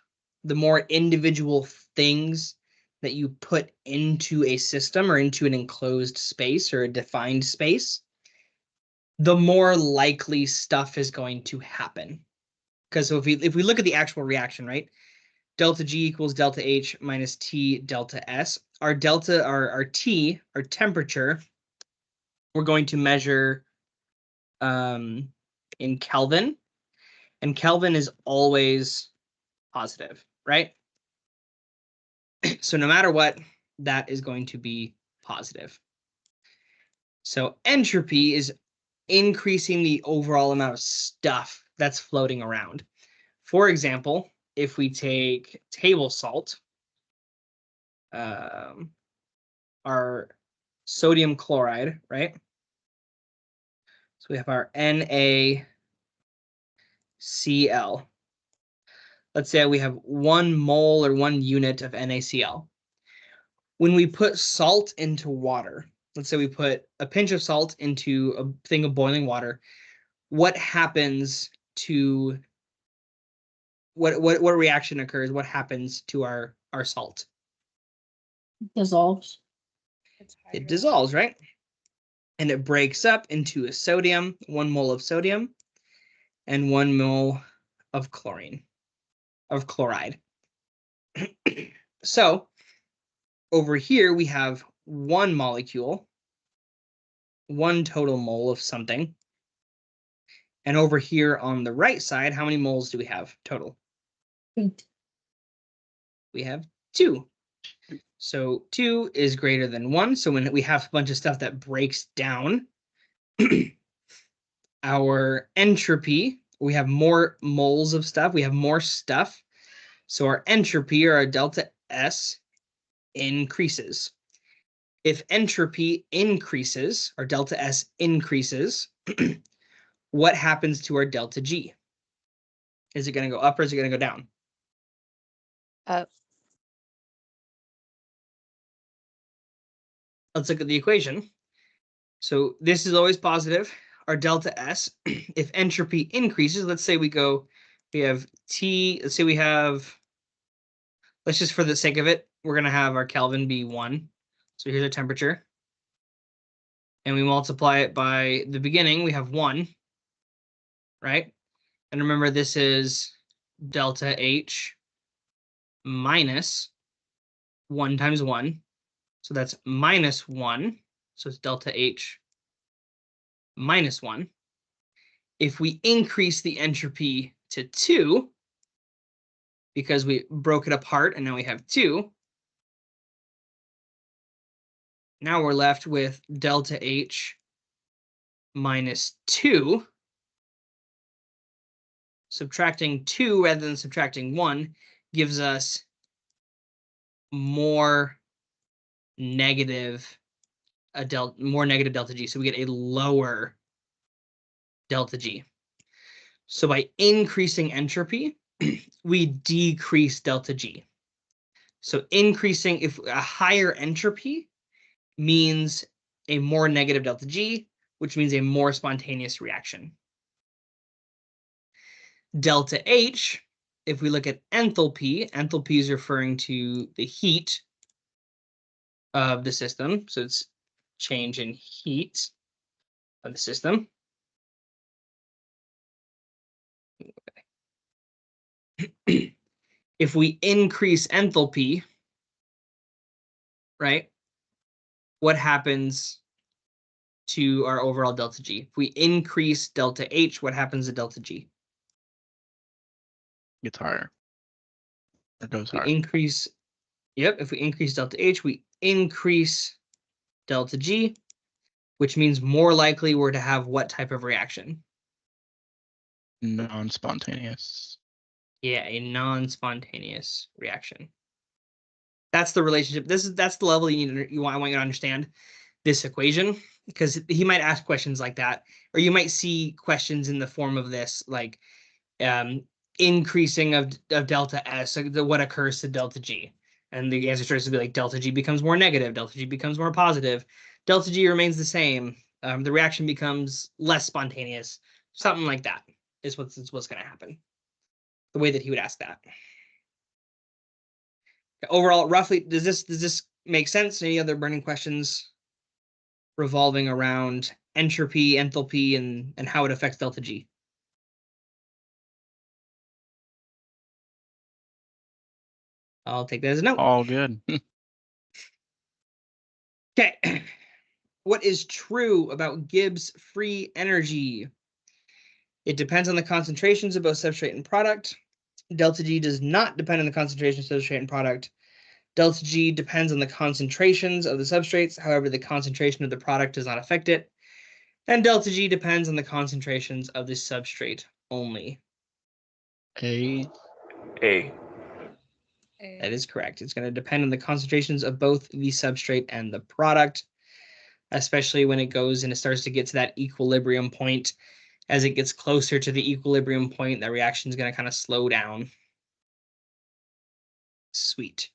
the more individual things that you put into a system or into an enclosed space or a defined space, the more likely stuff is going to happen. Because so if we look at the actual reaction, right? Delta G equals delta H minus T delta S. Our delta, our T, our temperature, we're going to measure in Kelvin. And Kelvin is always positive, right? So no matter what, that is going to be positive. So entropy is increasing the overall amount of stuff that's floating around. For example, if we take table salt, our sodium chloride, right? So we have our NaCl. Let's say we have 1 mole or 1 unit of NaCl. When we put salt into water, let's say we put a pinch of salt into a thing of boiling water, what happens to what reaction occurs? What happens to our salt? Dissolves. It dissolves, right? And it breaks up into a sodium, 1 mole of sodium, and 1 mole of chlorine, of chloride. So over here we have 1 molecule, 1 total mole of something. And over here on the right side, how many moles do we have total? 8. We have 2. So 2 is greater than 1. So when we have a bunch of stuff that breaks down, our entropy, we have more moles of stuff, we have more stuff. So our entropy, or our delta S, increases. If entropy increases, or delta S increases, what happens to our delta G? Is it going to go up or is it going to go down? Up. Let's look at the equation. So this is always positive. Our delta S, if entropy increases, let's say we have T, let's say we have, let's just for the sake of it, we're going to have our Kelvin be 1. So here's our temperature. And we multiply it by the beginning, we have 1, right? And remember, this is delta H minus 1 times 1. So that's minus 1. So it's delta H minus 1. If we increase the entropy to 2, because we broke it apart and now we have 2, now we're left with delta H minus 2. Subtracting 2 rather than subtracting 1 gives us more negative delta G. So we get a lower delta G. So by increasing entropy, we decrease delta G. So increasing, if a higher entropy means a more negative delta G, which means a more spontaneous reaction. Delta H, if we look at enthalpy, enthalpy is referring to the heat of the system. So it's change in heat of the system. If we increase enthalpy, right, what happens to our overall delta G? If we increase delta H, what happens to delta G? Gets higher. Or goes If we higher. increase, if we increase delta H, we increase delta G, which means more likely we're to have what type of reaction? Non-spontaneous. Yeah, a non-spontaneous reaction. That's the relationship. That's the level I want you to understand this equation, because he might ask questions like that, or you might see questions in the form of this, like increasing of delta S, so what occurs to delta G, and the answer starts to be like delta G becomes more negative, delta G becomes more positive, delta G remains the same, the reaction becomes less spontaneous, something like that is what's going to happen. the way that he would ask that. Overall, roughly, does this make sense? Any other burning questions revolving around entropy, enthalpy, and how it affects delta G? I'll take that as a no. All good. Okay. What is true about Gibbs free energy? It depends on the concentrations of both substrate and product. Delta G does not depend on the concentration of substrate and product. Delta G depends on the concentrations of the substrates. However, the concentration of the product does not affect it. And delta G depends on the concentrations of the substrate only. A. A. That is correct. It's going to depend on the concentrations of both the substrate and the product, especially when it goes and it starts to get to that equilibrium point. As it gets closer to the equilibrium point, that reaction is going to kind of slow down. Sweet.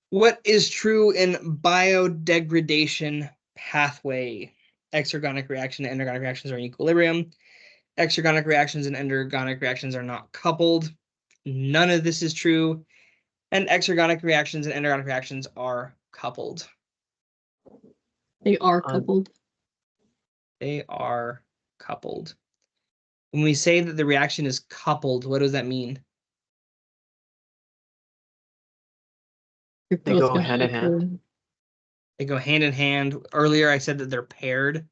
What is true in biodegradation pathway? Exergonic reaction and endergonic reactions are in equilibrium. Exergonic reactions and endergonic reactions are not coupled. None of this is true. And exergonic reactions and endergonic reactions are coupled. They are coupled. They are coupled. When we say that the reaction is coupled, what does that mean? They're They both go gonna hand in hand. occur. They go hand in hand. Earlier, I said that they're paired,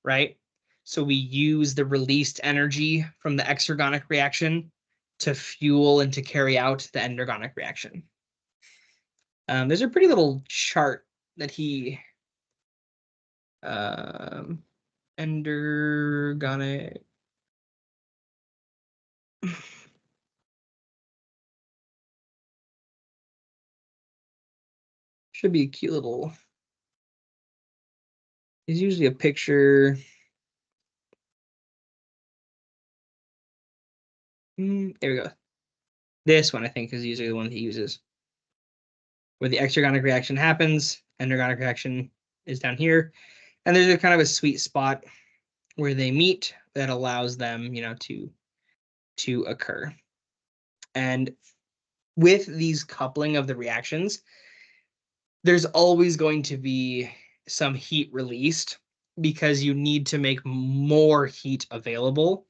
right? So we use the released energy from the exergonic reaction to fuel and to carry out the endergonic reaction. There's a pretty little chart that he endergonic. Should be a cute little. There's usually a picture. There we go. This one, I think, is usually the one he uses. Where the exergonic reaction happens, endergonic reaction is down here. And there's a kind of a sweet spot where they meet that allows them, to occur. And with these coupling of the reactions, there's always going to be some heat released because you need to make more heat available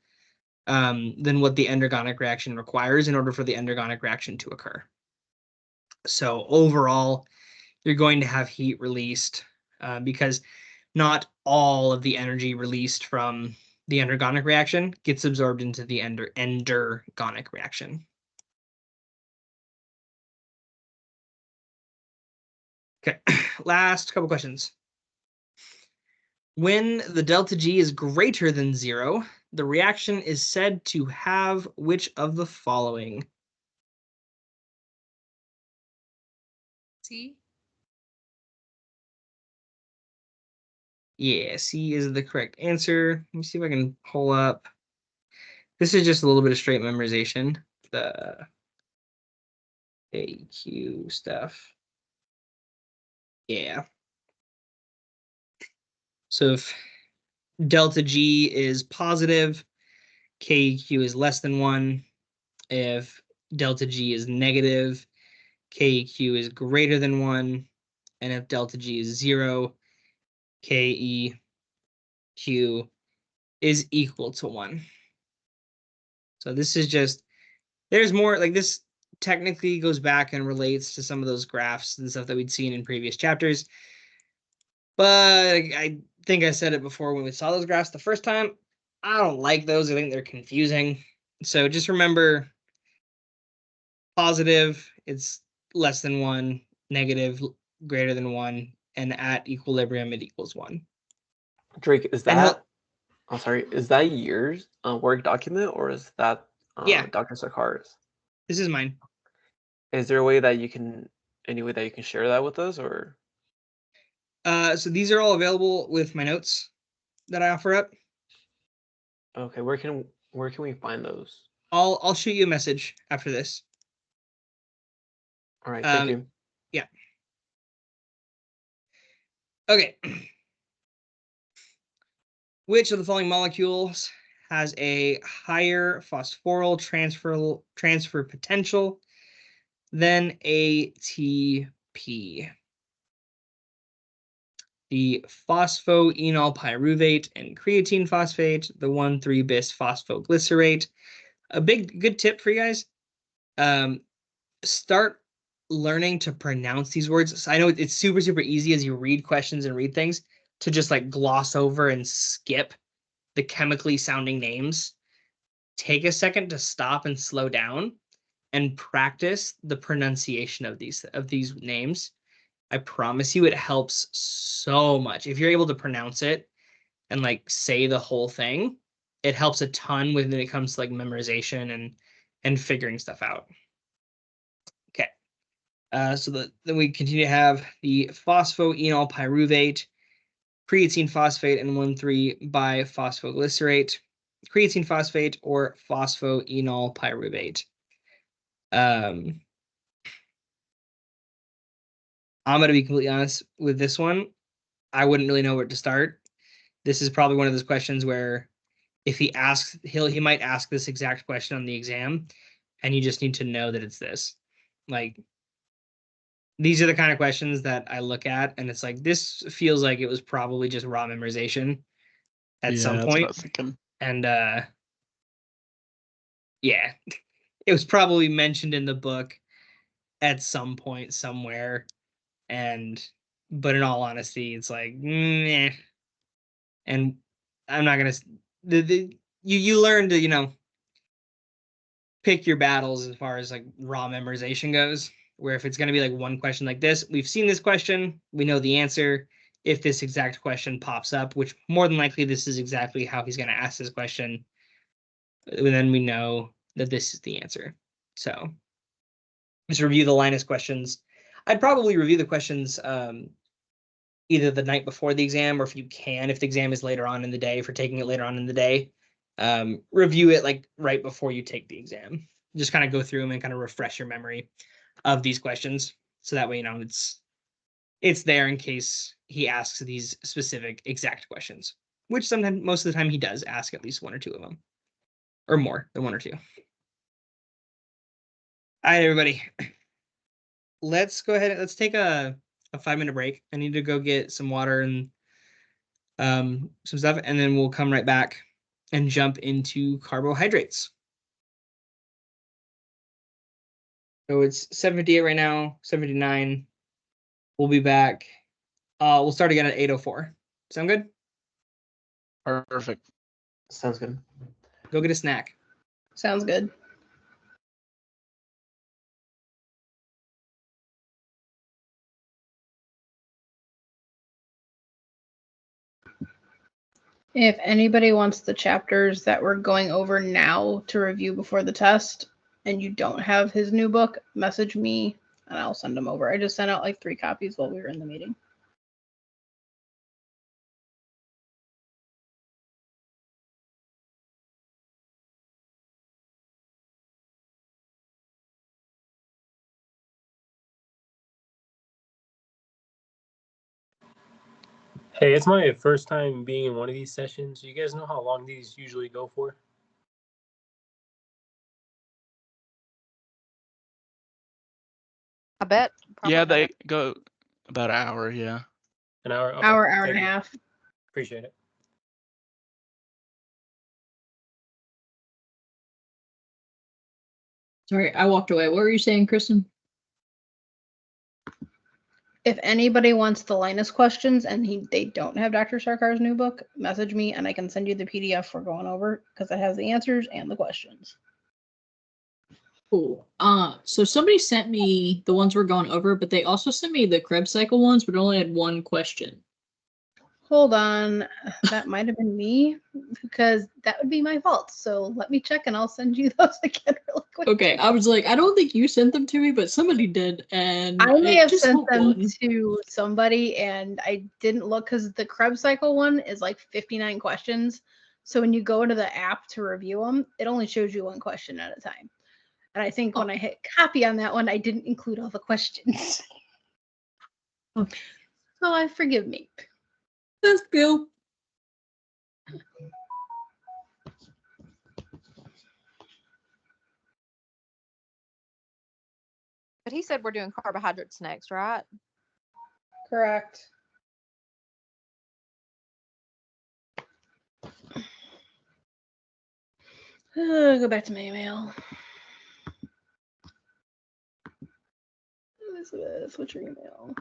than what the endergonic reaction requires in order for the endergonic reaction to occur. So overall, you're going to have heat released because not all of the energy released from the endergonic reaction gets absorbed into the endergonic reaction. Okay, last couple questions. When the delta G is greater than 0, the reaction is said to have which of the following? C. Yeah, C is the correct answer. Let me see if I can pull up. This is just a little bit of straight memorization. The AQ stuff. Yeah. So if delta G is positive, KEQ is less than 1. If delta G is negative, KEQ is greater than 1. And if delta G is 0, KEQ is equal to 1. So this is just, there's more, like this technically goes back and relates to some of those graphs and stuff that we'd seen in previous chapters. But I think I said it before when we saw those graphs the first time. I don't like those. I think they're confusing. So just remember, positive, it's less than 1, negative, greater than 1, and at equilibrium, it equals 1. Drake, is And that? Oh, sorry. Is that yours work document or is that Yeah. Dr. Sarkar's? This is mine. Is there a way that you can, any way that you can share that with us, or? So these are all available with my notes that I offer up. Okay, where can we find those? I'll shoot you a message after this. All right, thank you. Yeah. Okay. Which of the following molecules has a higher phosphoryl transfer potential than ATP. The phosphoenol pyruvate and creatine phosphate, the 1,3-bis phosphoglycerate. A good tip for you guys. Start learning to pronounce these words. So I know it's super, super easy as you read questions and read things to just like gloss over and skip the chemically sounding names. Take a second to stop and slow down and practice the pronunciation of these names. I promise you it helps so much. If you're able to pronounce it and like say the whole thing, it helps a ton when it comes to like memorization and figuring stuff out. Okay. Then we continue to have the phosphoenol pyruvate, creatine phosphate, and 1,3-biphosphoglycerate, creatine phosphate, or phosphoenol pyruvate. I'm going to be completely honest with this one. I wouldn't really know where to start. This is probably one of those questions where if he asks, he might ask this exact question on the exam, and you just need to know that it's this. Like, these are the kind of questions that I look at, and it's like, this feels like it was probably just raw memorization at some that's point. what I was thinking. And yeah, it was probably mentioned in the book at some point somewhere. But in all honesty, it's like, meh. And I'm not gonna. You learn to pick your battles as far as like raw memorization goes. Where if it's gonna be like one question like this, we've seen this question, we know the answer. If this exact question pops up, which more than likely this is exactly how he's gonna ask this question, then we know that this is the answer. So just review the Linus questions. I'd probably review the questions either the night before the exam, or if you can, if the exam is later on in the day, if you're taking it later on in the day, review it like right before you take the exam. Just kind of go through them and kind of refresh your memory of these questions. So that way, it's there in case he asks these specific exact questions, which sometimes, most of the time he does ask at least one or two of them, or more than one or two. All right, everybody. Let's go ahead. Let's take a 5-minute break. I need to go get some water and some stuff, and then we'll come right back and jump into carbohydrates. So it's 7:58 right now, 7:59. We'll be back. We'll start again at 8:04. Sound good? Perfect. Sounds good. Go get a snack. Sounds good. If anybody wants the chapters that we're going over now to review before the test, and you don't have his new book, message me and I'll send them over. I just sent out like 3 copies while we were in the meeting. Hey, it's my first time being in one of these sessions. You guys know how long these usually go for? I bet. Probably Yeah, another- they go about an hour. Yeah. An hour? Okay, Hour thank and a you. half. Appreciate it. Sorry, I walked away. What were you saying, Kristen? If anybody wants the Linus questions and they don't have Dr. Sarkar's new book, message me and I can send you the PDF we're going over because it has the answers and the questions. Cool. So somebody sent me the ones we're going over, but they also sent me the Krebs cycle ones, but only had one question. Hold on. That might have been me because that would be my fault. So let me check and I'll send you those again really quick. Okay, I was like, I don't think you sent them to me, but somebody did, and I may have just sent helped them one. to somebody and I didn't look because the Krebs cycle one is like 59 questions. So when you go into the app to review them, it only shows you one question at a time. And I think when I hit copy on that one, I didn't include all the questions. Okay. So forgive me. That's cool. But he said we're doing carbohydrates next, right? Correct. Go back to my email. Elizabeth, what's your email?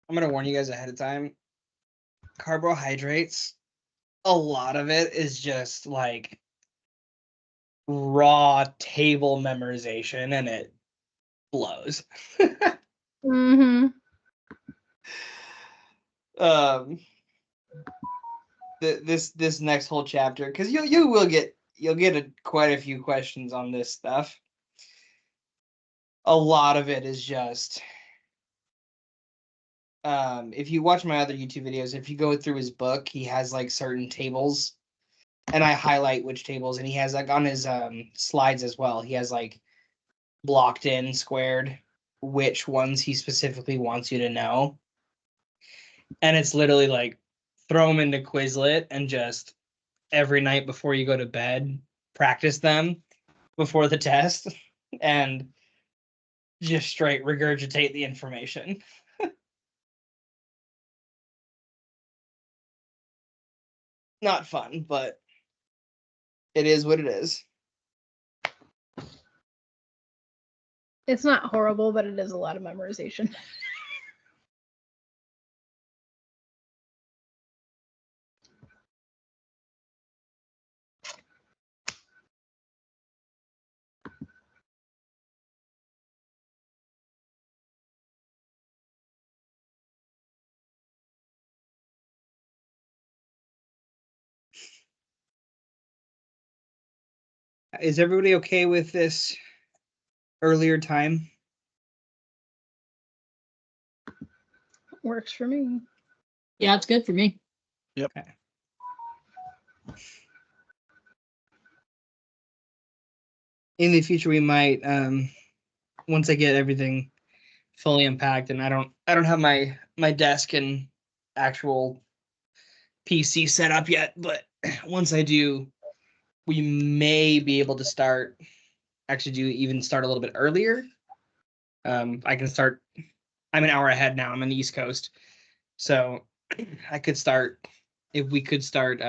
I'm gonna warn you guys ahead of time. Carbohydrates, a lot of it is just like raw table memorization, and it blows. Mm-hmm. This next whole chapter, because you'll get quite a few questions on this stuff. A lot of it is just if you watch my other YouTube videos, if you go through his book, he has like certain tables, and I highlight which tables, and he has like on his slides as well. He has like blocked in, squared, which ones he specifically wants you to know. And it's literally like throw them into Quizlet and just every night before you go to bed, practice them before the test and just straight regurgitate the information. Not fun, but it is what it is. It's not horrible, but it is a lot of memorization. Is everybody okay with this earlier time? Works for me. Yeah, it's good for me. Okay. In the future, we might, once I get everything fully unpacked, and I don't have my desk and actual PC set up yet, but once I do, we may be able to start a little bit earlier. I can start. I'm an hour ahead now. I'm on the East Coast, so I could start. If we could start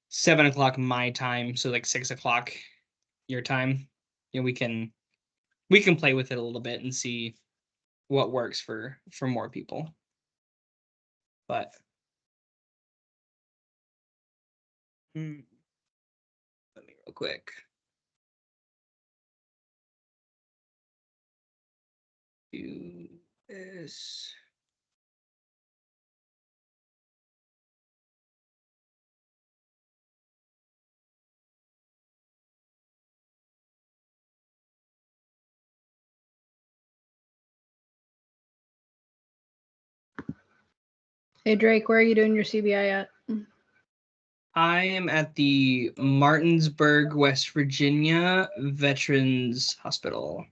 7 o'clock my time, so like 6 o'clock your time. We can play with it a little bit and see what works for more people. But let me real quick. Do this. Hey Drake, where are you doing your CBI at? I am at the Martinsburg, West Virginia Veterans Hospital.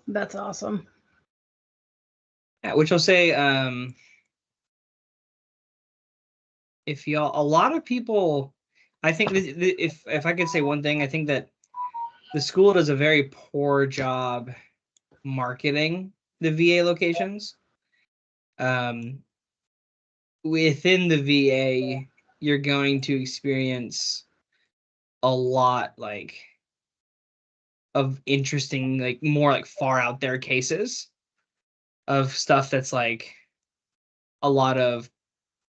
That's awesome. Yeah, which I'll say, if y'all, a lot of people, I think if I could say one thing, I think that the school does a very poor job marketing the VA locations. Within the VA, you're going to experience a lot of interesting, like more like far out there cases of stuff that's like a lot of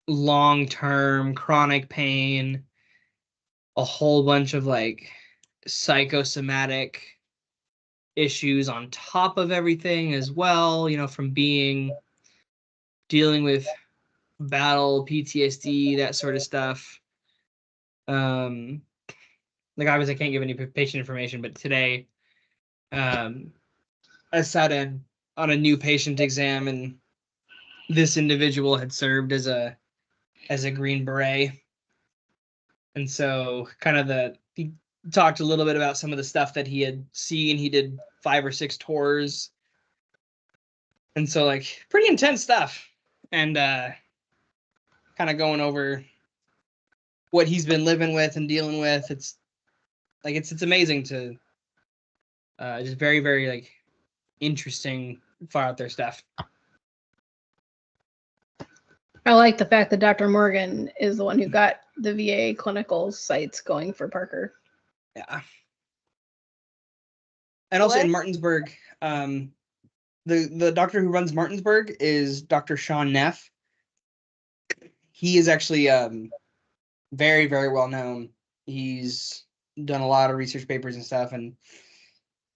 long-term chronic pain, a whole bunch of like psychosomatic issues on top of everything as well, from dealing with battle, PTSD, that sort of stuff. Like obviously I can't give any patient information, but today I sat in on a new patient exam, and this individual had served as a Green Beret. And so he talked a little bit about some of the stuff that he had seen. He did 5 or 6 tours. And so like pretty intense stuff. And kind of going over what he's been living with and dealing with. It's like it's amazing to just very, very like interesting, far out there stuff. I like the fact that Dr. Morgan is the one who got the VA clinical sites going for Parker. Yeah. And also in What? Martinsburg, the doctor who runs Martinsburg is Dr. Sean Neff. He is actually very, very well known. He's done a lot of research papers and stuff. And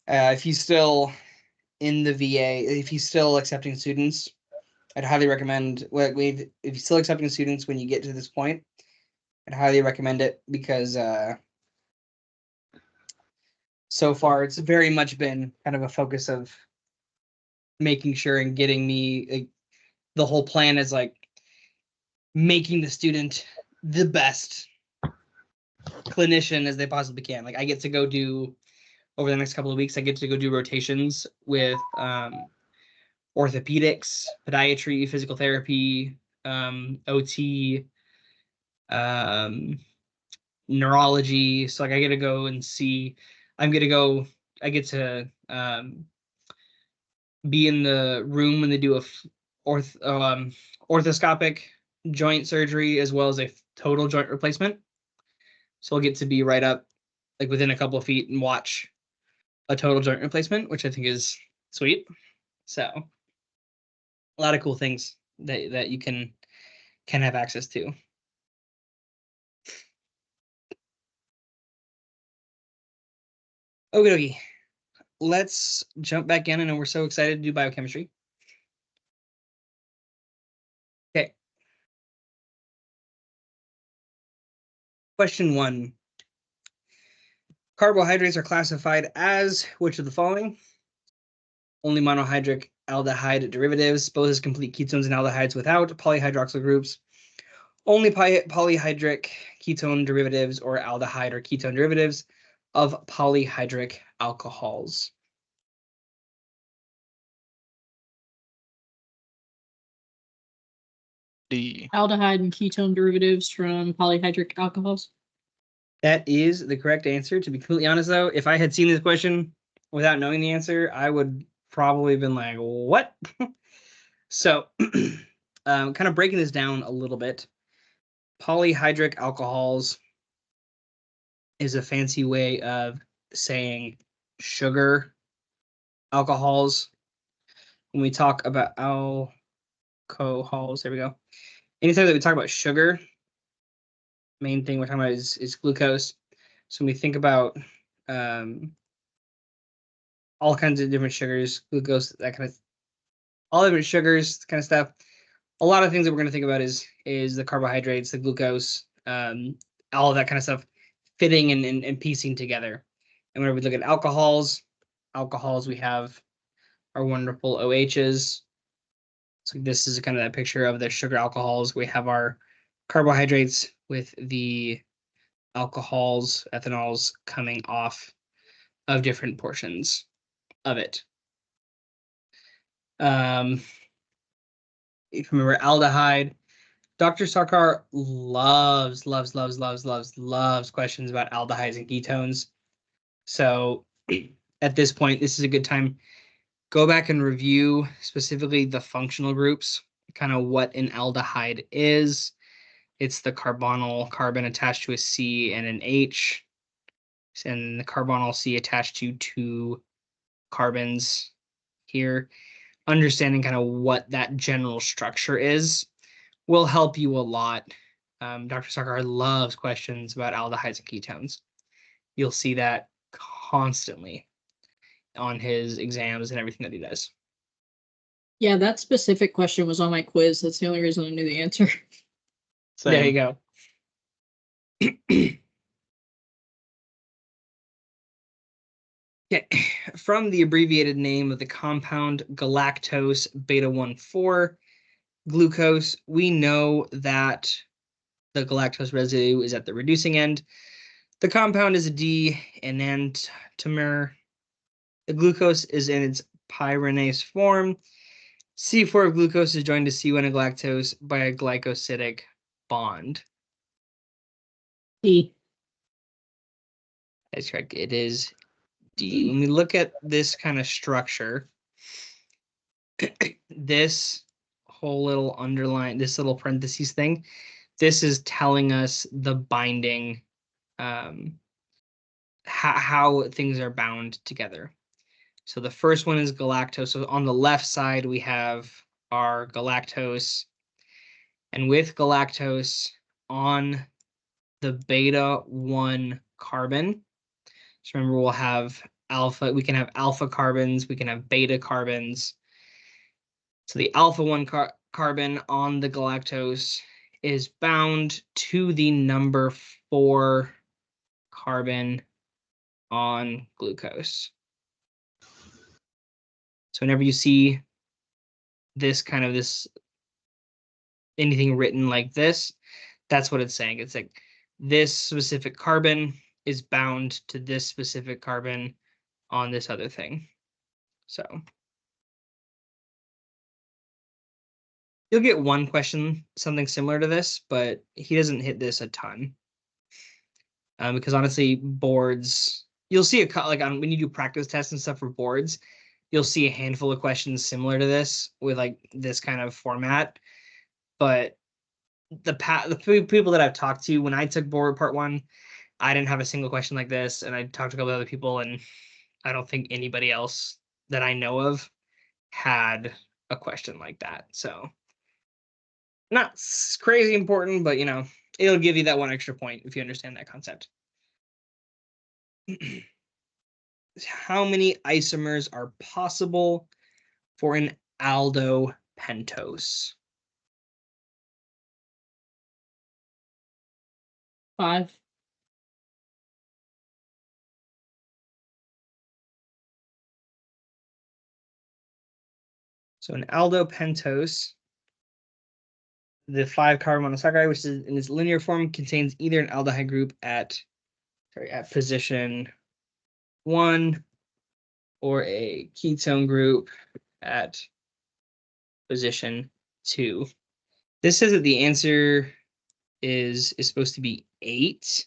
if he's still in the VA, if he's still accepting students, I'd highly recommend. If you're still accepting students when you get to this point, I'd highly recommend it because so far it's very much been kind of a focus of making sure and getting me. Like, the whole plan is like making the student the best clinician as they possibly can. Like I get to go do over the next couple of weeks. I get to go do rotations with orthopedics, podiatry, physical therapy, OT, neurology. So like I get to go and see. I get to be in the room when they do a orthoscopic joint surgery as well as a total joint replacement. So I'll get to be right up, like within a couple of feet, and watch a total joint replacement, which I think is sweet. So a lot of cool things that you can have access to. Okay, let's jump back in. I know we're so excited to do biochemistry. Okay. Question 1. Carbohydrates are classified as which of the following? Only monohydric aldehyde derivatives, both as complete ketones and aldehydes without polyhydroxyl groups. Only polyhydric ketone derivatives or aldehyde or ketone derivatives of polyhydric alcohols. D. Aldehyde and ketone derivatives from polyhydric alcohols. That is the correct answer. To be completely honest, though, if I had seen this question without knowing the answer, I would probably have been like, what? So kind of breaking this down a little bit. Polyhydric alcohols is a fancy way of saying sugar alcohols. When we talk about alcohols, there we go. Anytime that we talk about sugar, main thing we're talking about is glucose. So when we think about all kinds of different sugars, glucose, that kind of, all different sugars, kind of stuff. A lot of things that we're going to think about is the carbohydrates, the glucose, all of that kind of stuff fitting and piecing together. And whenever we look at alcohols, we have our wonderful OHs. So this is kind of that picture of the sugar alcohols. We have our carbohydrates with the alcohols, ethanols coming off of different portions of it. If you remember aldehyde, Dr. Sarkar loves questions about aldehydes and ketones. So at this point, this is a good time. Go back and review specifically the functional groups, kind of what an aldehyde is. It's the carbonyl carbon attached to a C and an H, and the carbonyl C attached to 2 carbons here. Understanding kind of what that general structure is will help you a lot. Dr. Sarkar loves questions about aldehydes and ketones. You'll see that constantly on his exams and everything that he does. Yeah, that specific question was on my quiz. That's the only reason I knew the answer. Same. There you go. Okay. From the abbreviated name of the compound galactose beta-1,4 glucose, we know that the galactose residue is at the reducing end. The compound is a D enantiomer. The glucose is in its pyranose form. C4 of glucose is joined to C1 of galactose by a glycosidic bond. D. That's correct. It is D. When we look at this kind of structure, this whole little underline, this little parentheses thing, this is telling us the binding, how things are bound together. So the first one is galactose. So on the left side, we have our galactose. And with galactose on the beta 1 carbon, so remember we'll have alpha, we can have alpha carbons, we can have beta carbons. So the alpha 1 carbon on the galactose is bound to the number 4 carbon on glucose. So whenever you see this kind of anything written like this, that's what it's saying. It's like this specific carbon is bound to this specific carbon on this other thing. So you'll get one question, something similar to this, but he doesn't hit this a ton. Because honestly, boards, you'll see when you do practice tests and stuff for boards, you'll see a handful of questions similar to this with like this kind of format. But the people that I've talked to, when I took board part 1, I didn't have a single question like this, and I talked to a couple of other people, and I don't think anybody else that I know of had a question like that. So not crazy important, but it'll give you that one extra point if you understand that concept. How many isomers are possible for an aldopentose? 5. So an aldopentose, the 5 carbon monosaccharide, which is in its linear form, contains either an aldehyde group at position 1 or a ketone group at position 2. This says that the answer is supposed to be 8.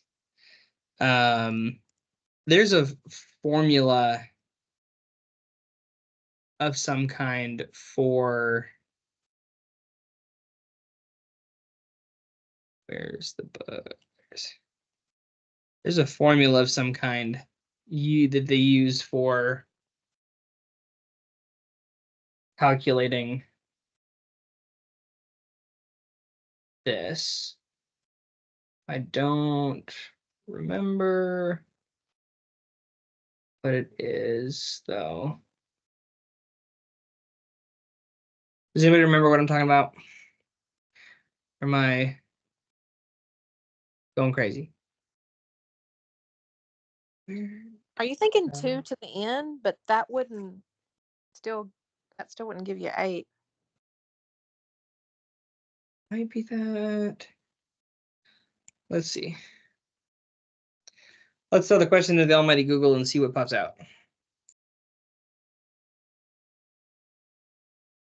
There's a formula of some kind for, where's the book? There's a formula of some kind that they use for calculating this. I don't remember what it is, though. Does anybody remember what I'm talking about? Or am I going crazy? Are you thinking 2 to the end? But that still wouldn't give you 8. Might be that. Let's see. Let's throw the question to the almighty Google and see what pops out.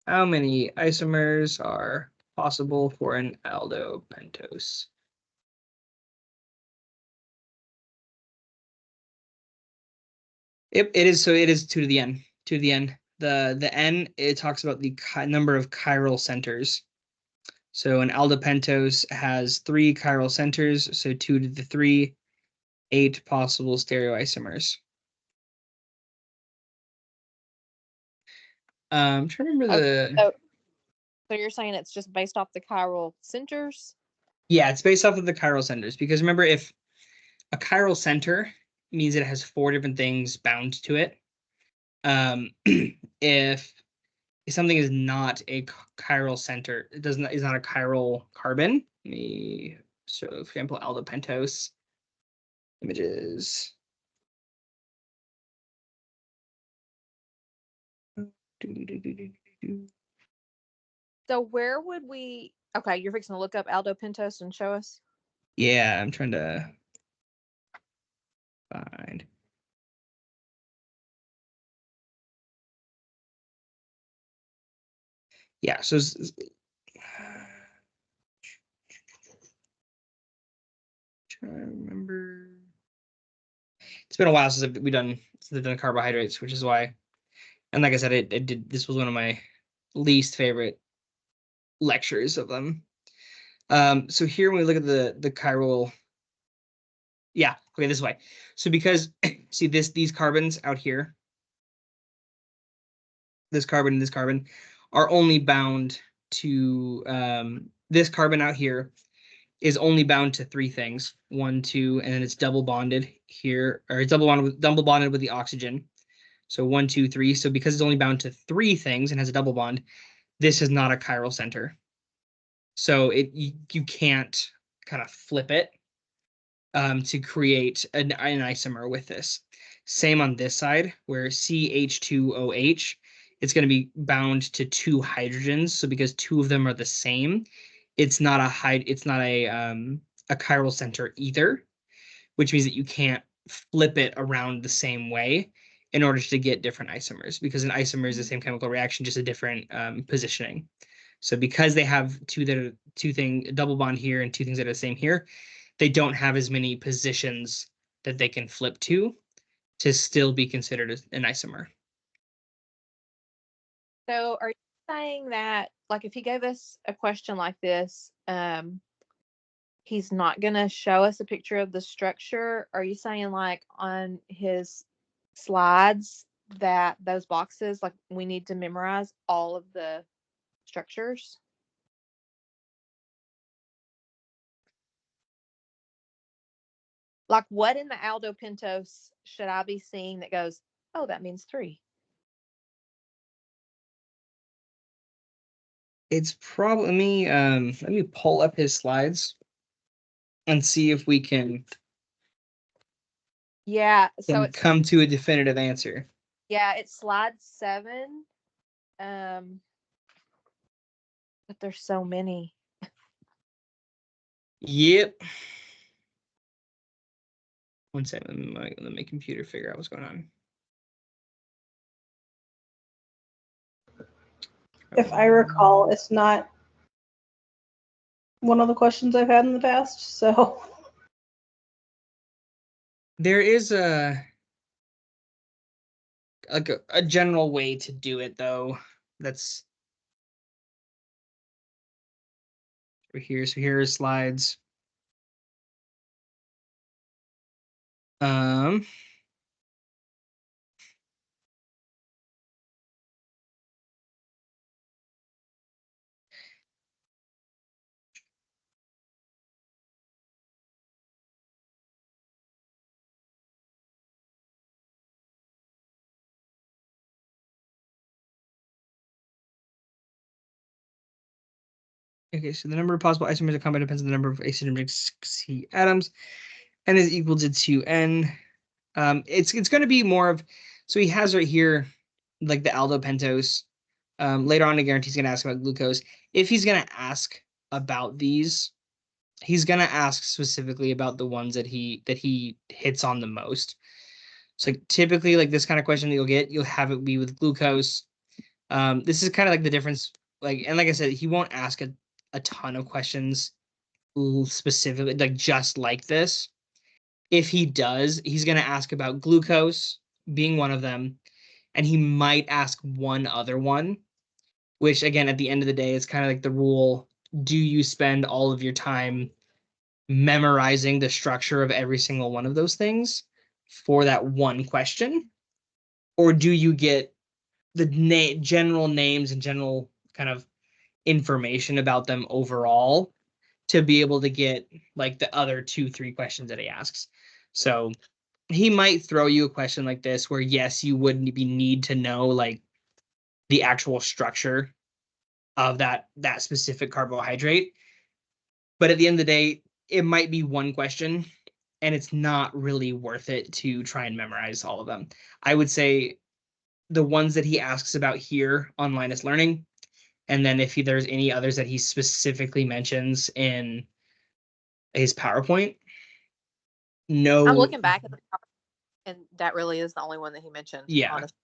How many isomers are possible for an aldopentose? It is 2 to the n. 2 to the n. The n, it talks about the number of chiral centers. So an aldopentose has 3 chiral centers, so 2 to the 3, 8 possible stereoisomers. I'm trying to remember the. So you're saying it's just based off the chiral centers? Yeah, it's based off of the chiral centers, because remember, if a chiral center means it has 4 different things bound to it. If something is not a chiral center, is not a chiral carbon. So for example, aldopentose images. So where would we? Okay, you're fixing to look up aldopentose and show us. Yeah, I'm trying to find. Yeah, so trying to remember. It's been a while since I've done carbohydrates, which is why. And like I said, it did. This was one of my least favorite lectures of them. So here when we look at the chiral, yeah, okay, this way. So because see these carbons out here, this carbon and this carbon are only bound to this carbon out here is only bound to 3 things, 1, 2, and then it's double bonded here, or it's double bonded with the oxygen. So 1, 2, 3. So because it's only bound to 3 things and has a double bond, this is not a chiral center. So you can't kind of flip it to create an isomer with this. Same on this side, where CH2OH, it's going to be bound to 2 hydrogens. So because 2 of them are the same, it's not a chiral center either, which means that you can't flip it around the same way in order to get different isomers, because an isomer is the same chemical reaction, just a different positioning. So because they have a double bond here and 2 things that are the same here, they don't have as many positions that they can flip to still be considered an isomer. So are you saying that, like, if he gave us a question like this, he's not going to show us a picture of the structure? Are you saying, like, on his slides that those boxes, like, we need to memorize all of the structures? Like, what in the aldopentose should I be seeing that goes, oh, that means 3? It's probably let me pull up his slides and see if we can Yeah, so it's come to a definitive answer. it's slide 7. But there's so many. Yep. One second, let my computer figure out what's going on. If I recall, it's not one of the questions I've had in the past, so There is a general way to do it, though. That's here. So here are slides. Okay, so the number of possible isomers of compound depends on the number of C atoms, and is equal to 2n. It's going to be more of, so he has right here, like the aldopentose. Later on, I guarantee he's going to ask about glucose. If he's going to ask about these, he's going to ask specifically about the ones that he hits on the most. So typically, like this kind of question that you'll have it be with glucose. This is kind of like the difference. And like I said, he won't ask a ton of questions specifically, like just like this. If he does, he's going to ask about glucose being one of them, and he might ask one other one, which again, at the end of the day, is kind of like the rule. Do you spend all of your time memorizing the structure of every single one of those things for that one question? Or do you get the general names and general kind of information about them overall to be able to get like the other 2-3 questions that he asks? So he might throw you a question like this where, yes, you would need to know like the actual structure of that specific carbohydrate. But at the end of the day, it might be one question and it's not really worth it to try and memorize all of them. I would say the ones that he asks about here on Linus Learning, and then if there's any others that he specifically mentions in his PowerPoint. No, I'm looking back at the and that really is the only one that he mentioned. Yeah. Honestly.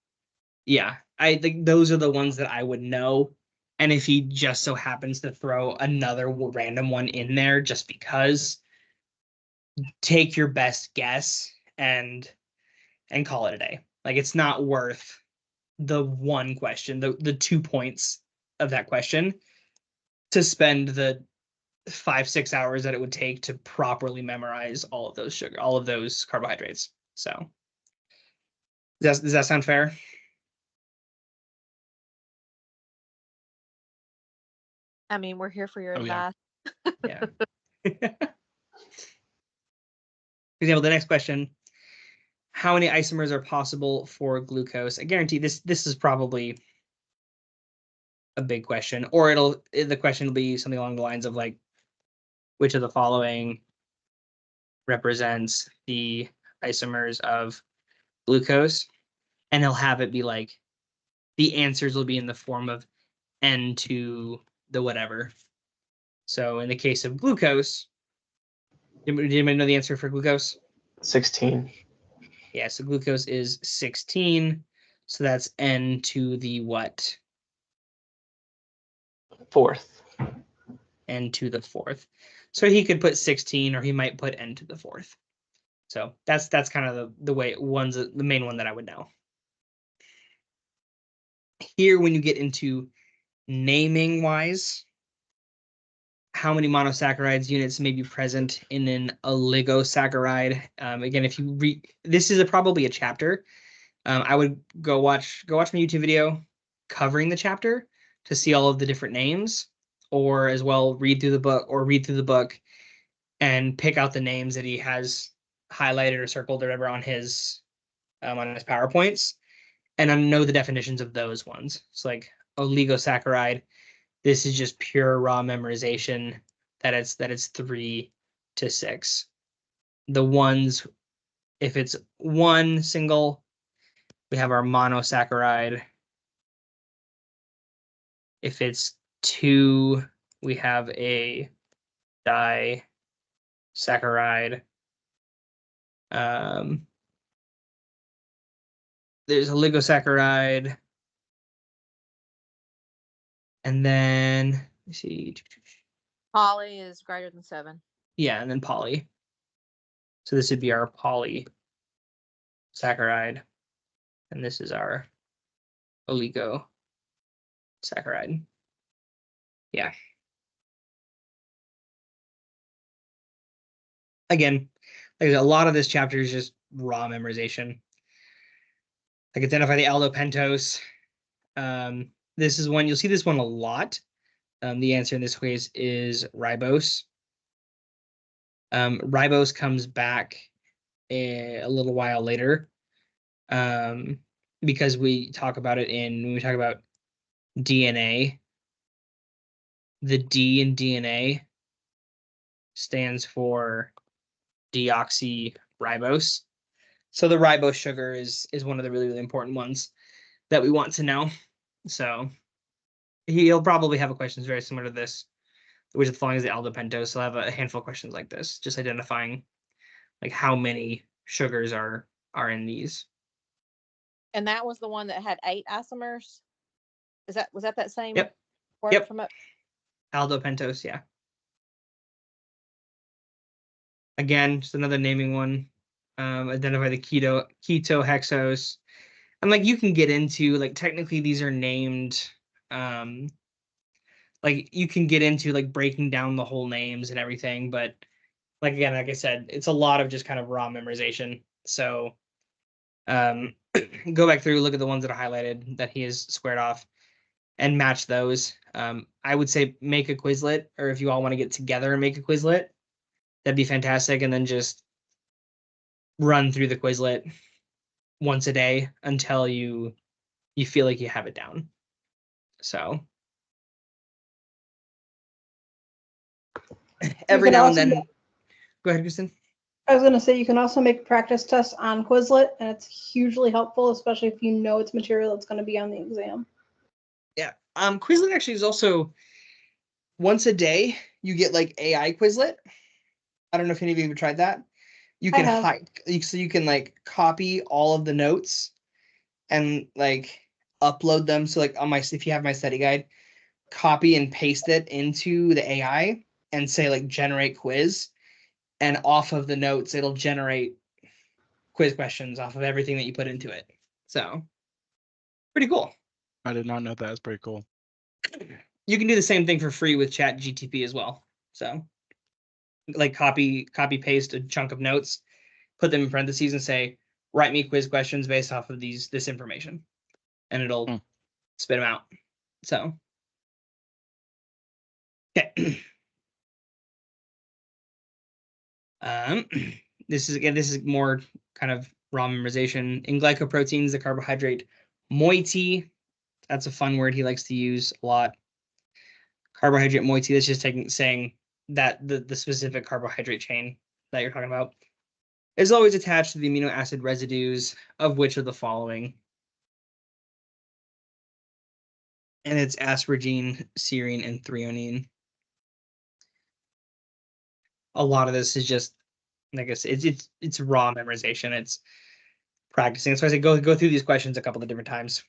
Yeah, I think those are the ones that I would know And if he just so happens to throw another random one in there just because, take your best guess and call it a day. Like, it's not worth the one question, the 2 points of that question, to spend the 5-6 hours that it would take to properly memorize all of those carbohydrates. So does that sound fair? I mean, we're here for your Oh, yeah. advice. Yeah. For example, the next question: how many isomers are possible for glucose? I guarantee this is probably a big question, or the question will be something along the lines of like, which of the following represents the isomers of glucose? And he'll have it be like, the answers will be in the form of n to the whatever. So in the case of glucose, did anybody know the answer for glucose? 16. Yeah, so glucose is 16. So that's n to the what? Fourth. N to the fourth. So he could put 16, or he might put n to the fourth. So that's kind of the way the main one that I would know. Here, when you get into naming wise, how many monosaccharides units may be present in an oligosaccharide? Again, if you read, this is probably a chapter. I would go watch my YouTube video covering the chapter to see all of the different names, or as well read through the book and pick out the names that he has highlighted or circled or whatever on his PowerPoints, and I know the definitions of those ones. So like oligosaccharide, this is just pure raw memorization that it's 3 to 6. The ones, if it's one single, we have our monosaccharide. If it's 2, we have a disaccharide. There's a oligosaccharide. And then, let me see. Poly is greater than 7. Yeah, and then poly. So this would be our polysaccharide. And this is our oligosaccharide. Yeah. Again, like a lot of this chapter is just raw memorization. Like identify the aldopentose. This is one, you'll see this one a lot. The answer in this case is ribose. Ribose comes back a little while later, because we talk about it when we talk about DNA. The D in DNA stands for deoxyribose. So the ribose sugar is one of the really, really important ones that we want to know. So he'll probably have a questions very similar to this, which is following is the aldopentose. He'll have a handful of questions like this, just identifying like how many sugars are in these. And that was the one that had 8 isomers. Was that same Yep. word Yep. from up? Aldopentose, yeah. Again, just another naming one. Identify the ketohexose. And like you can get into like technically these are named, like you can get into like breaking down the whole names and everything, but like again, like I said, it's a lot of just kind of raw memorization. So go back through, look at the ones that are highlighted that he has squared off, and match those. I would say make a Quizlet, or if you all want to get together and make a Quizlet, that'd be fantastic. And then just run through the Quizlet once a day until you feel like you have it down. So every now and then, go ahead, Kristen. I was going to say you can also make practice tests on Quizlet, and it's hugely helpful, especially if you know it's material that's going to be on the exam. Yeah. Quizlet actually is also once a day. You get like AI Quizlet. I don't know if any of you have tried that. You can so you can like copy all of the notes and like upload them. So like if you have my study guide, copy and paste it into the AI and say like generate quiz, and off of the notes it'll generate quiz questions off of everything that you put into it. So pretty cool. I did not know that. That's pretty cool. You can do the same thing for free with Chat GTP as well. So like copy paste a chunk of notes, put them in parentheses and say write me quiz questions based off of this information, and it'll spit them out. So okay. This is more kind of raw memorization. In glycoproteins, the carbohydrate moiety, that's a fun word he likes to use a lot. Carbohydrate moiety, that's just saying that the specific carbohydrate chain that you're talking about is always attached to the amino acid residues of which of the following. And it's asparagine, serine, and threonine. A lot of this is just, like I said, it's raw memorization. It's practicing. So I say go through these questions a couple of different times.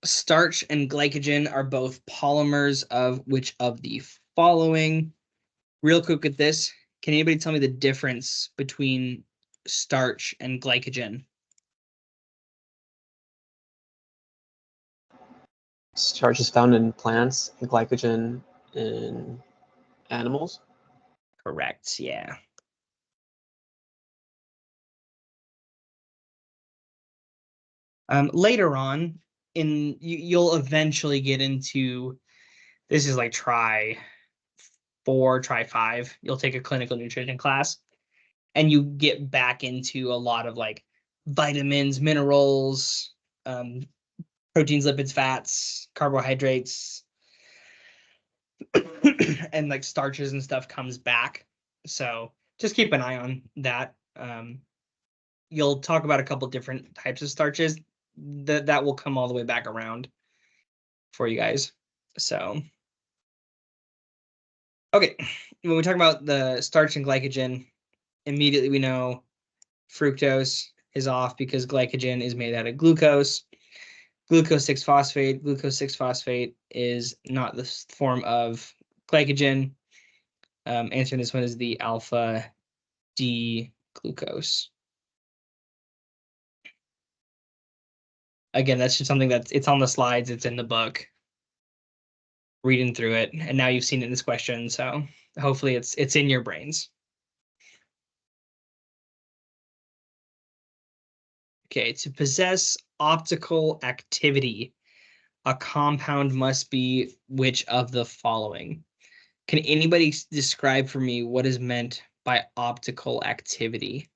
Starch and glycogen are both polymers of which of the following? Real quick with this, can anybody tell me the difference between starch and glycogen? Starch is found in plants, and glycogen in animals. Correct, yeah. Later on, you'll eventually get into, this is like try 4, try 5. You'll take a clinical nutrition class, and you get back into a lot of like vitamins, minerals, proteins, lipids, fats, carbohydrates, and like starches and stuff comes back. So just keep an eye on that. You'll talk about a couple different types of starches that will come all the way back around for you guys. So, okay, when we talk about the starch and glycogen, immediately we know fructose is off because glycogen is made out of glucose. Glucose 6-phosphate. Glucose 6-phosphate is not the form of glycogen. Answering this one is the alpha D glucose. Again, that's just something it's on the slides, it's in the book. Reading through it, and now you've seen it in this question, so hopefully it's in your brains. Okay, to possess optical activity, a compound must be which of the following? Can anybody describe for me what is meant by optical activity?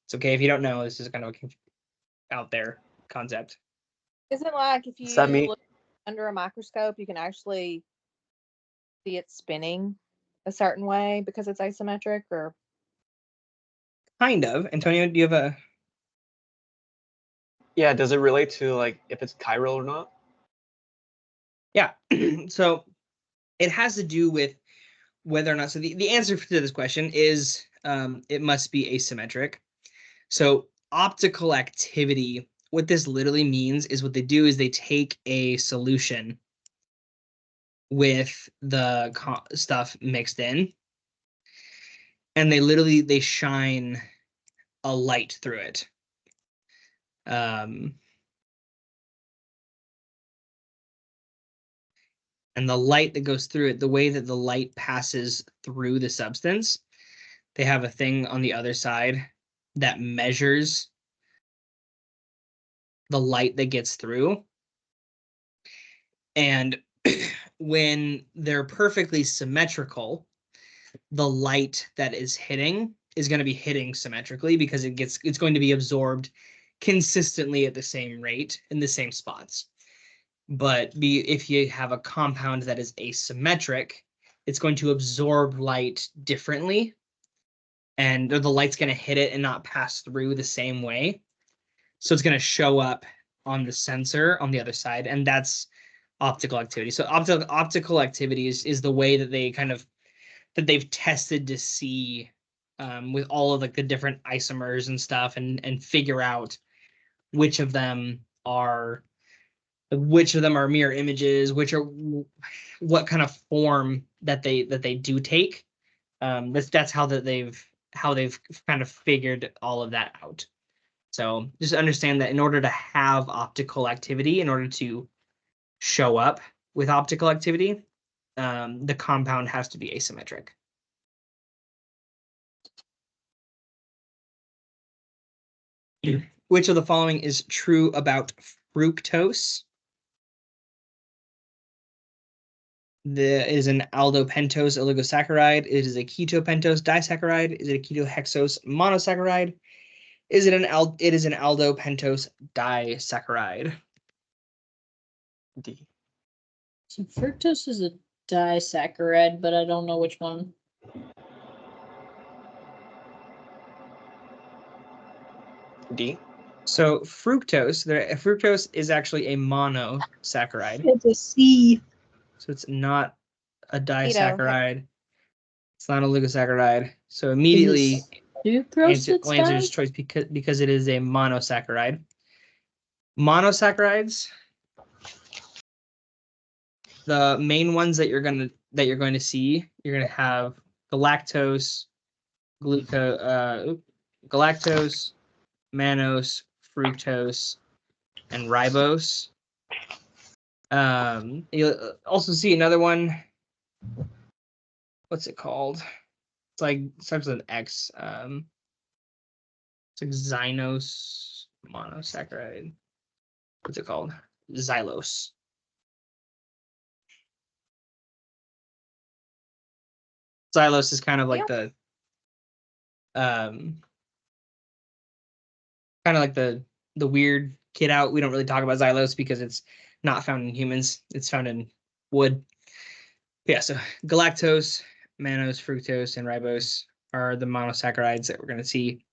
It's okay if you don't know. This is kind of a out there concept. Isn't like if Does that you mean- look under a microscope, you can actually see it spinning a certain way because it's asymmetric, or Kind of. Antonio, do you have a... Yeah, does it relate to like if it's chiral or not? Yeah. So it has to do with whether or not, so the answer to this question is it must be asymmetric. So optical activity, what this literally means is what they do is they take a solution with the stuff mixed in, and they shine a light through it. And the light that goes through it, the way that the light passes through the substance, they have a thing on the other side that measures the light that gets through. And when they're perfectly symmetrical, the light that is hitting is going to be hitting symmetrically because it's going to be absorbed consistently at the same rate in the same spots. But if you have a compound that is asymmetric, it's going to absorb light differently, and the light's going to hit it and not pass through the same way. So it's going to show up on the sensor on the other side, and that's optical activity. So optical activity is the way that they that they've tested to see with all of like the different isomers and stuff, and figure out which of them are which of them are mirror images, which are what kind of form that they do take. That's how they've kind of figured all of that out. So just understand that in order to have optical activity, in order to show up with optical activity, the compound has to be asymmetric. Which of the following is true about fructose? It is an aldopentose oligosaccharide. It is a ketopentose disaccharide. Is it a ketohexose monosaccharide? It is an aldopentose disaccharide. D. So fructose is a disaccharide, but I don't know which one. D. So fructose is actually a monosaccharide. It's a C. So it's not a disaccharide. It's not a oligosaccharide. So Is immediately it sucrose that's answer's di? choice because it is a monosaccharide. Monosaccharides, the main ones that you're going to see, you're going to have galactose, galactose, mannose, fructose, and ribose. You'll also see another one. What's it called? It's like starts with an X. It's like xylose monosaccharide. What's it called? Xylose. Xylose is kind of like the kind of like the weird kid out. We don't really talk about xylose because it's not found in humans. It's found in wood. Yeah, so galactose, mannose, fructose, and ribose are the monosaccharides that we're going to see.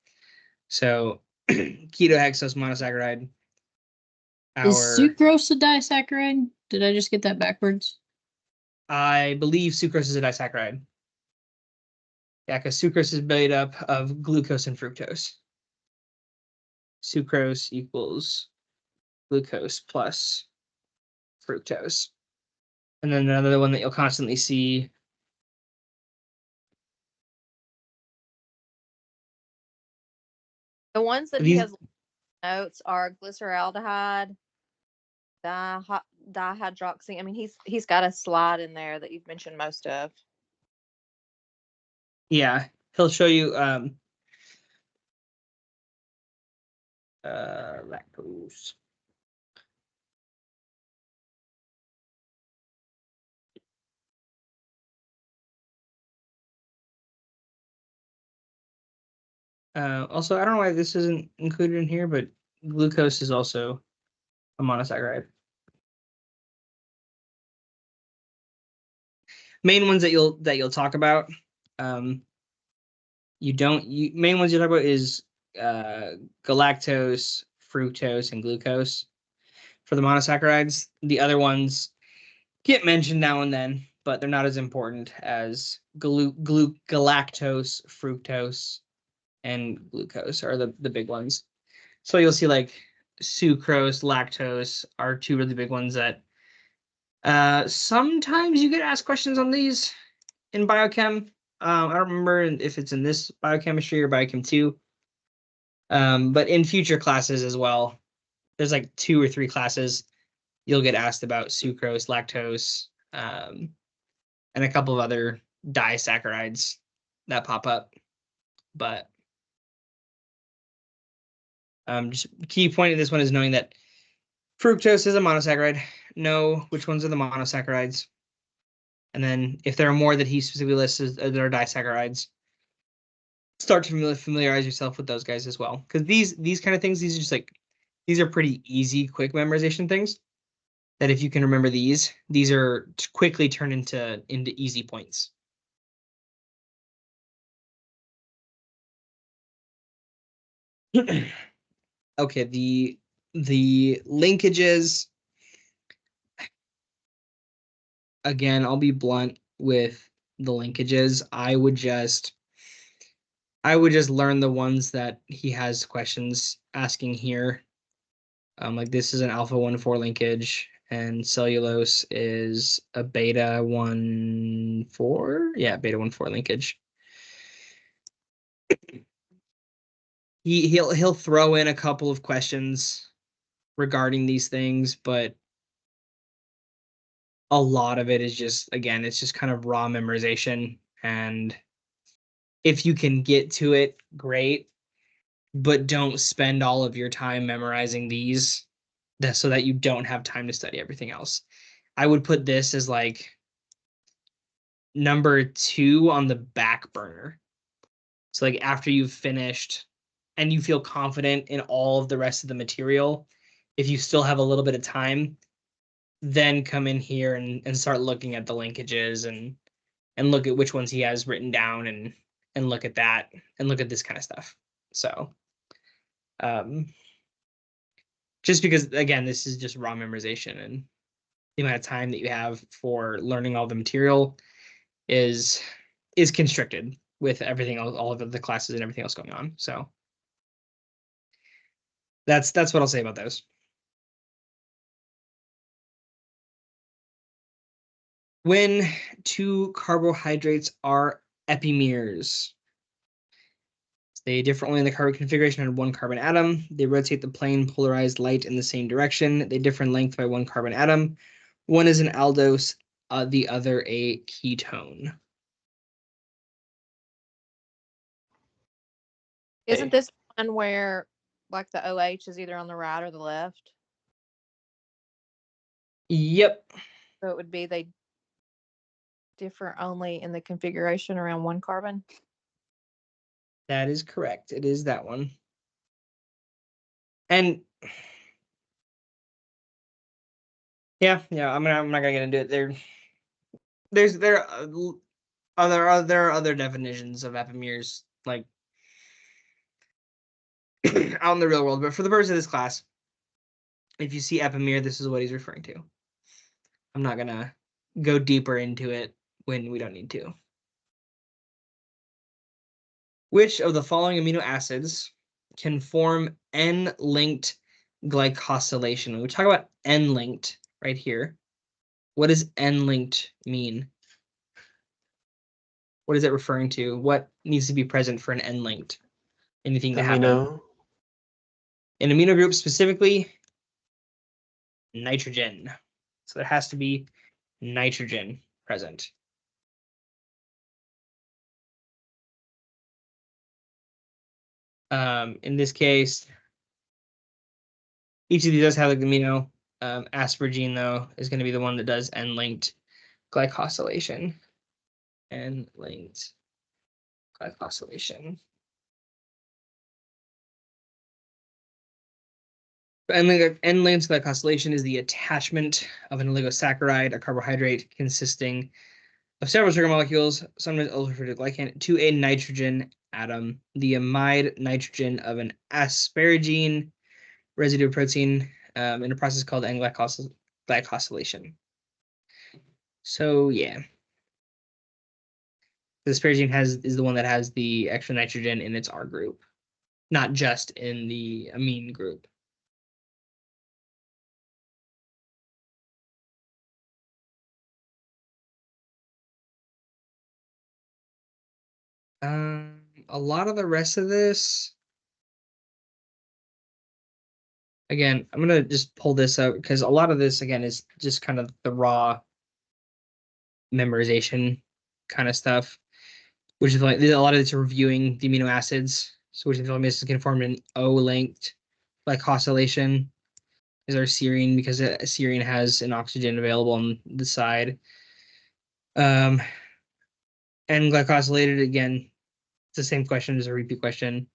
So ketohexose monosaccharide. Is sucrose a disaccharide? Did I just get that backwards? I believe sucrose is a disaccharide. Yeah, because sucrose is made up of glucose and fructose. Sucrose equals glucose plus fructose. And then another one that you'll constantly see. The ones that he has notes are glyceraldehyde, dihydroxy. I mean, he's got a slide in there that you've mentioned most of. Yeah, he'll show you lactose. Also, I don't know why this isn't included in here, but glucose is also a monosaccharide. Main ones that you'll talk about. Main ones you talk about is galactose, fructose, and glucose for the monosaccharides. The other ones get mentioned now and then, but they're not as important as galactose, fructose, and glucose are the big ones. So you'll see like sucrose, lactose are two really big ones that sometimes you get asked questions on these in biochem. I don't remember if it's in this biochemistry or biochem 2. But in future classes as well, there's like 2 or 3 classes you'll get asked about sucrose, lactose, and a couple of other disaccharides that pop up. But just key point of this one is knowing that fructose is a monosaccharide. Know which ones are the monosaccharides. And then if there are more that he specifically lists that are disaccharides, start to familiarize yourself with those guys as well. Because these kind of things, these are just like, these are pretty easy, quick memorization things. That if you can remember these are quickly turned into easy points. Okay, the linkages. Again, I'll be blunt with the linkages. I would just learn the ones that he has questions asking here. Like this is an alpha 1,4 linkage, and cellulose is a beta 1,4. Yeah, beta 1,4 linkage. He'll throw in a couple of questions regarding these things, but a lot of it is just, again, it's just kind of raw memorization. And if you can get to it, great, but don't spend all of your time memorizing these so that you don't have time to study everything else. I would put this as like number 2 on the back burner. So like after you've finished and you feel confident in all of the rest of the material, if you still have a little bit of time, then come in here and start looking at the linkages and look at which ones he has written down and look at that and look at this kind of stuff. So just because, again, this is just raw memorization, and the amount of time that you have for learning all the material is constricted with everything else, all of the classes and everything else going on. So that's what I'll say about those. When 2 carbohydrates are epimers, they differ only in the carbon configuration on 1 carbon atom. They rotate the plane polarized light in the same direction. They differ in length by 1 carbon atom. One is an aldose, the other a ketone. Isn't this one where like the OH is either on the right or the left? Yep. So it would be they differ only in the configuration around 1 carbon. That is correct. It is that one. And yeah, I'm not gonna get into it. There are other definitions of epimers like out in the real world, but for the purpose of this class, if you see epimer, this is what he's referring to. I'm not gonna go deeper into it when we don't need to. Which of the following amino acids can form N-linked glycosylation? When we talk about N-linked right here, what does N-linked mean? What is it referring to? What needs to be present for an N-linked? Anything to happen? Amino. An amino group, specifically nitrogen. So there has to be nitrogen present. In this case, each of these does have like the amino. Asparagine, though, is going to be the one that does N-linked glycosylation. N-linked glycosylation. N-linked glycosylation is the attachment of an oligosaccharide, a carbohydrate consisting of several sugar molecules, sometimes ultra glycan, to a nitrogen atom. The amide nitrogen of an asparagine residue protein in a process called N-glycosylation. So yeah, the asparagine is the one that has the extra nitrogen in its R group, not just in the amine group. A lot of the rest of this, again, I'm gonna just pull this out because a lot of this, again, is just kind of the raw memorization kind of stuff, which is like a lot of it's reviewing the amino acids. So which is can form an O-linked glycosylation is our serine, because serine has an oxygen available on the side. And glycosylated, again, it's the same question as a repeat question.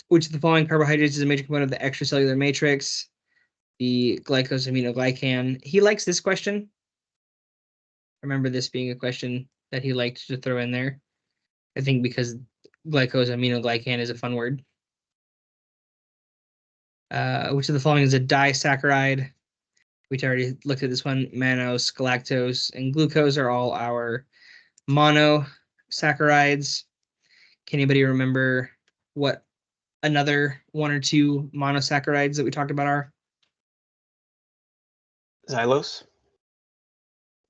Which of the following carbohydrates is a major component of the extracellular matrix? The glycosaminoglycan. He likes this question. Remember this being a question that he liked to throw in there. I think because glycosaminoglycan is a fun word. Which of the following is a disaccharide? We already looked at this one. Mannose, galactose, and glucose are all our monosaccharides. Can anybody remember what another 1 or 2 monosaccharides that we talked about are Xylose.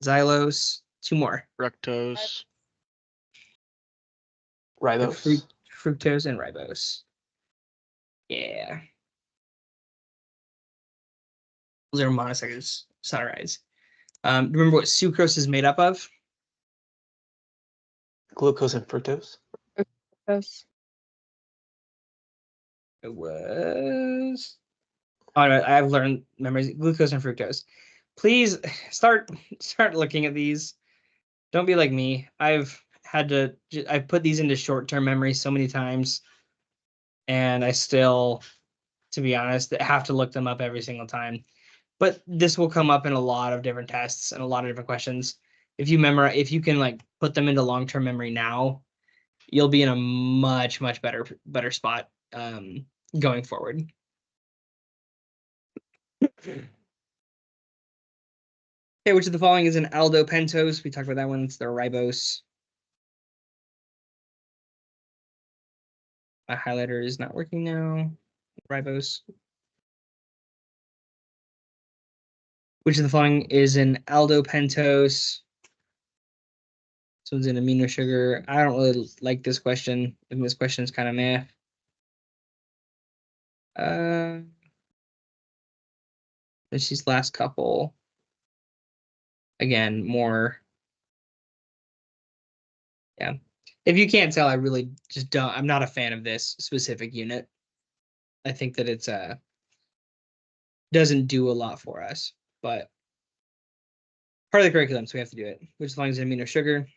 xylose, 2 more. Fructose. Ribose. Fructose and ribose. Yeah. Those are monosaccharides. Remember what sucrose is made up of? Glucose and fructose. Gross. It was. Oh, no, I've learned memories. Glucose and fructose. Please start looking at these. Don't be like me. I've put these into short-term memory so many times, and I still, to be honest, have to look them up every single time. But this will come up in a lot of different tests and a lot of different questions. If you can like put them into long-term memory now, you'll be in a much better spot going forward. Okay, which of the following is an aldopentose? We talked about that one. It's the ribose. My highlighter is not working now. Ribose. Which of the following is an aldopentose? This one's an amino sugar. I don't really like this question. I think this question is kind of meh. There's these last couple. Again, more. Yeah. If you can't tell, I really just don't. I'm not a fan of this specific unit. I think that it's doesn't do a lot for us, but part of the curriculum, so we have to do it. Which as long as an amino sugar,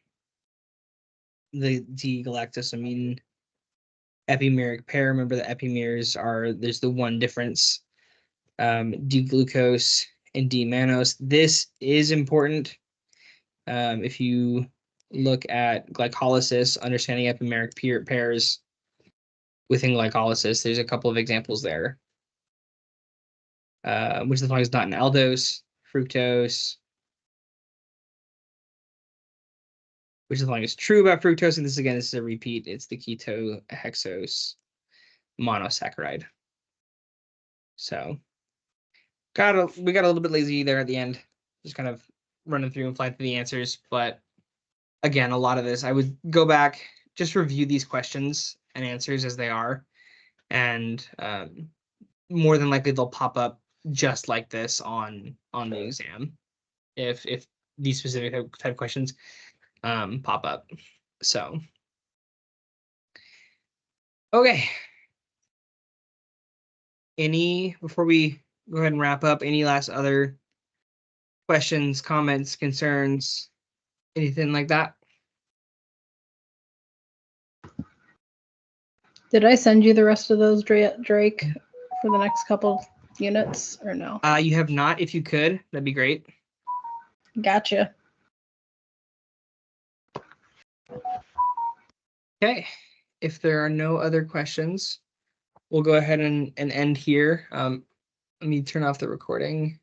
the D-galactosamine epimeric pair. Remember the epimers are, there's the one difference, D-glucose and D-mannose. This is important. If you look at glycolysis, understanding epimeric pairs within glycolysis, there's a couple of examples there. Which is not an aldose, fructose, which is true about fructose. And this is a repeat. It's the ketohexose monosaccharide. So we got a little bit lazy there at the end, just kind of running through and flying through the answers. But again, a lot of this, I would go back, just review these questions and answers as they are. And more than likely they'll pop up just like this on the exam if these specific type of questions pop up. So okay, before we go ahead and wrap up, any last other questions, comments, concerns, anything like that? Did I send you the rest of those, Drake, for the next couple units or no? You have not. If you could, that'd be great. Gotcha. Okay, if there are no other questions, we'll go ahead and end here. Let me turn off the recording.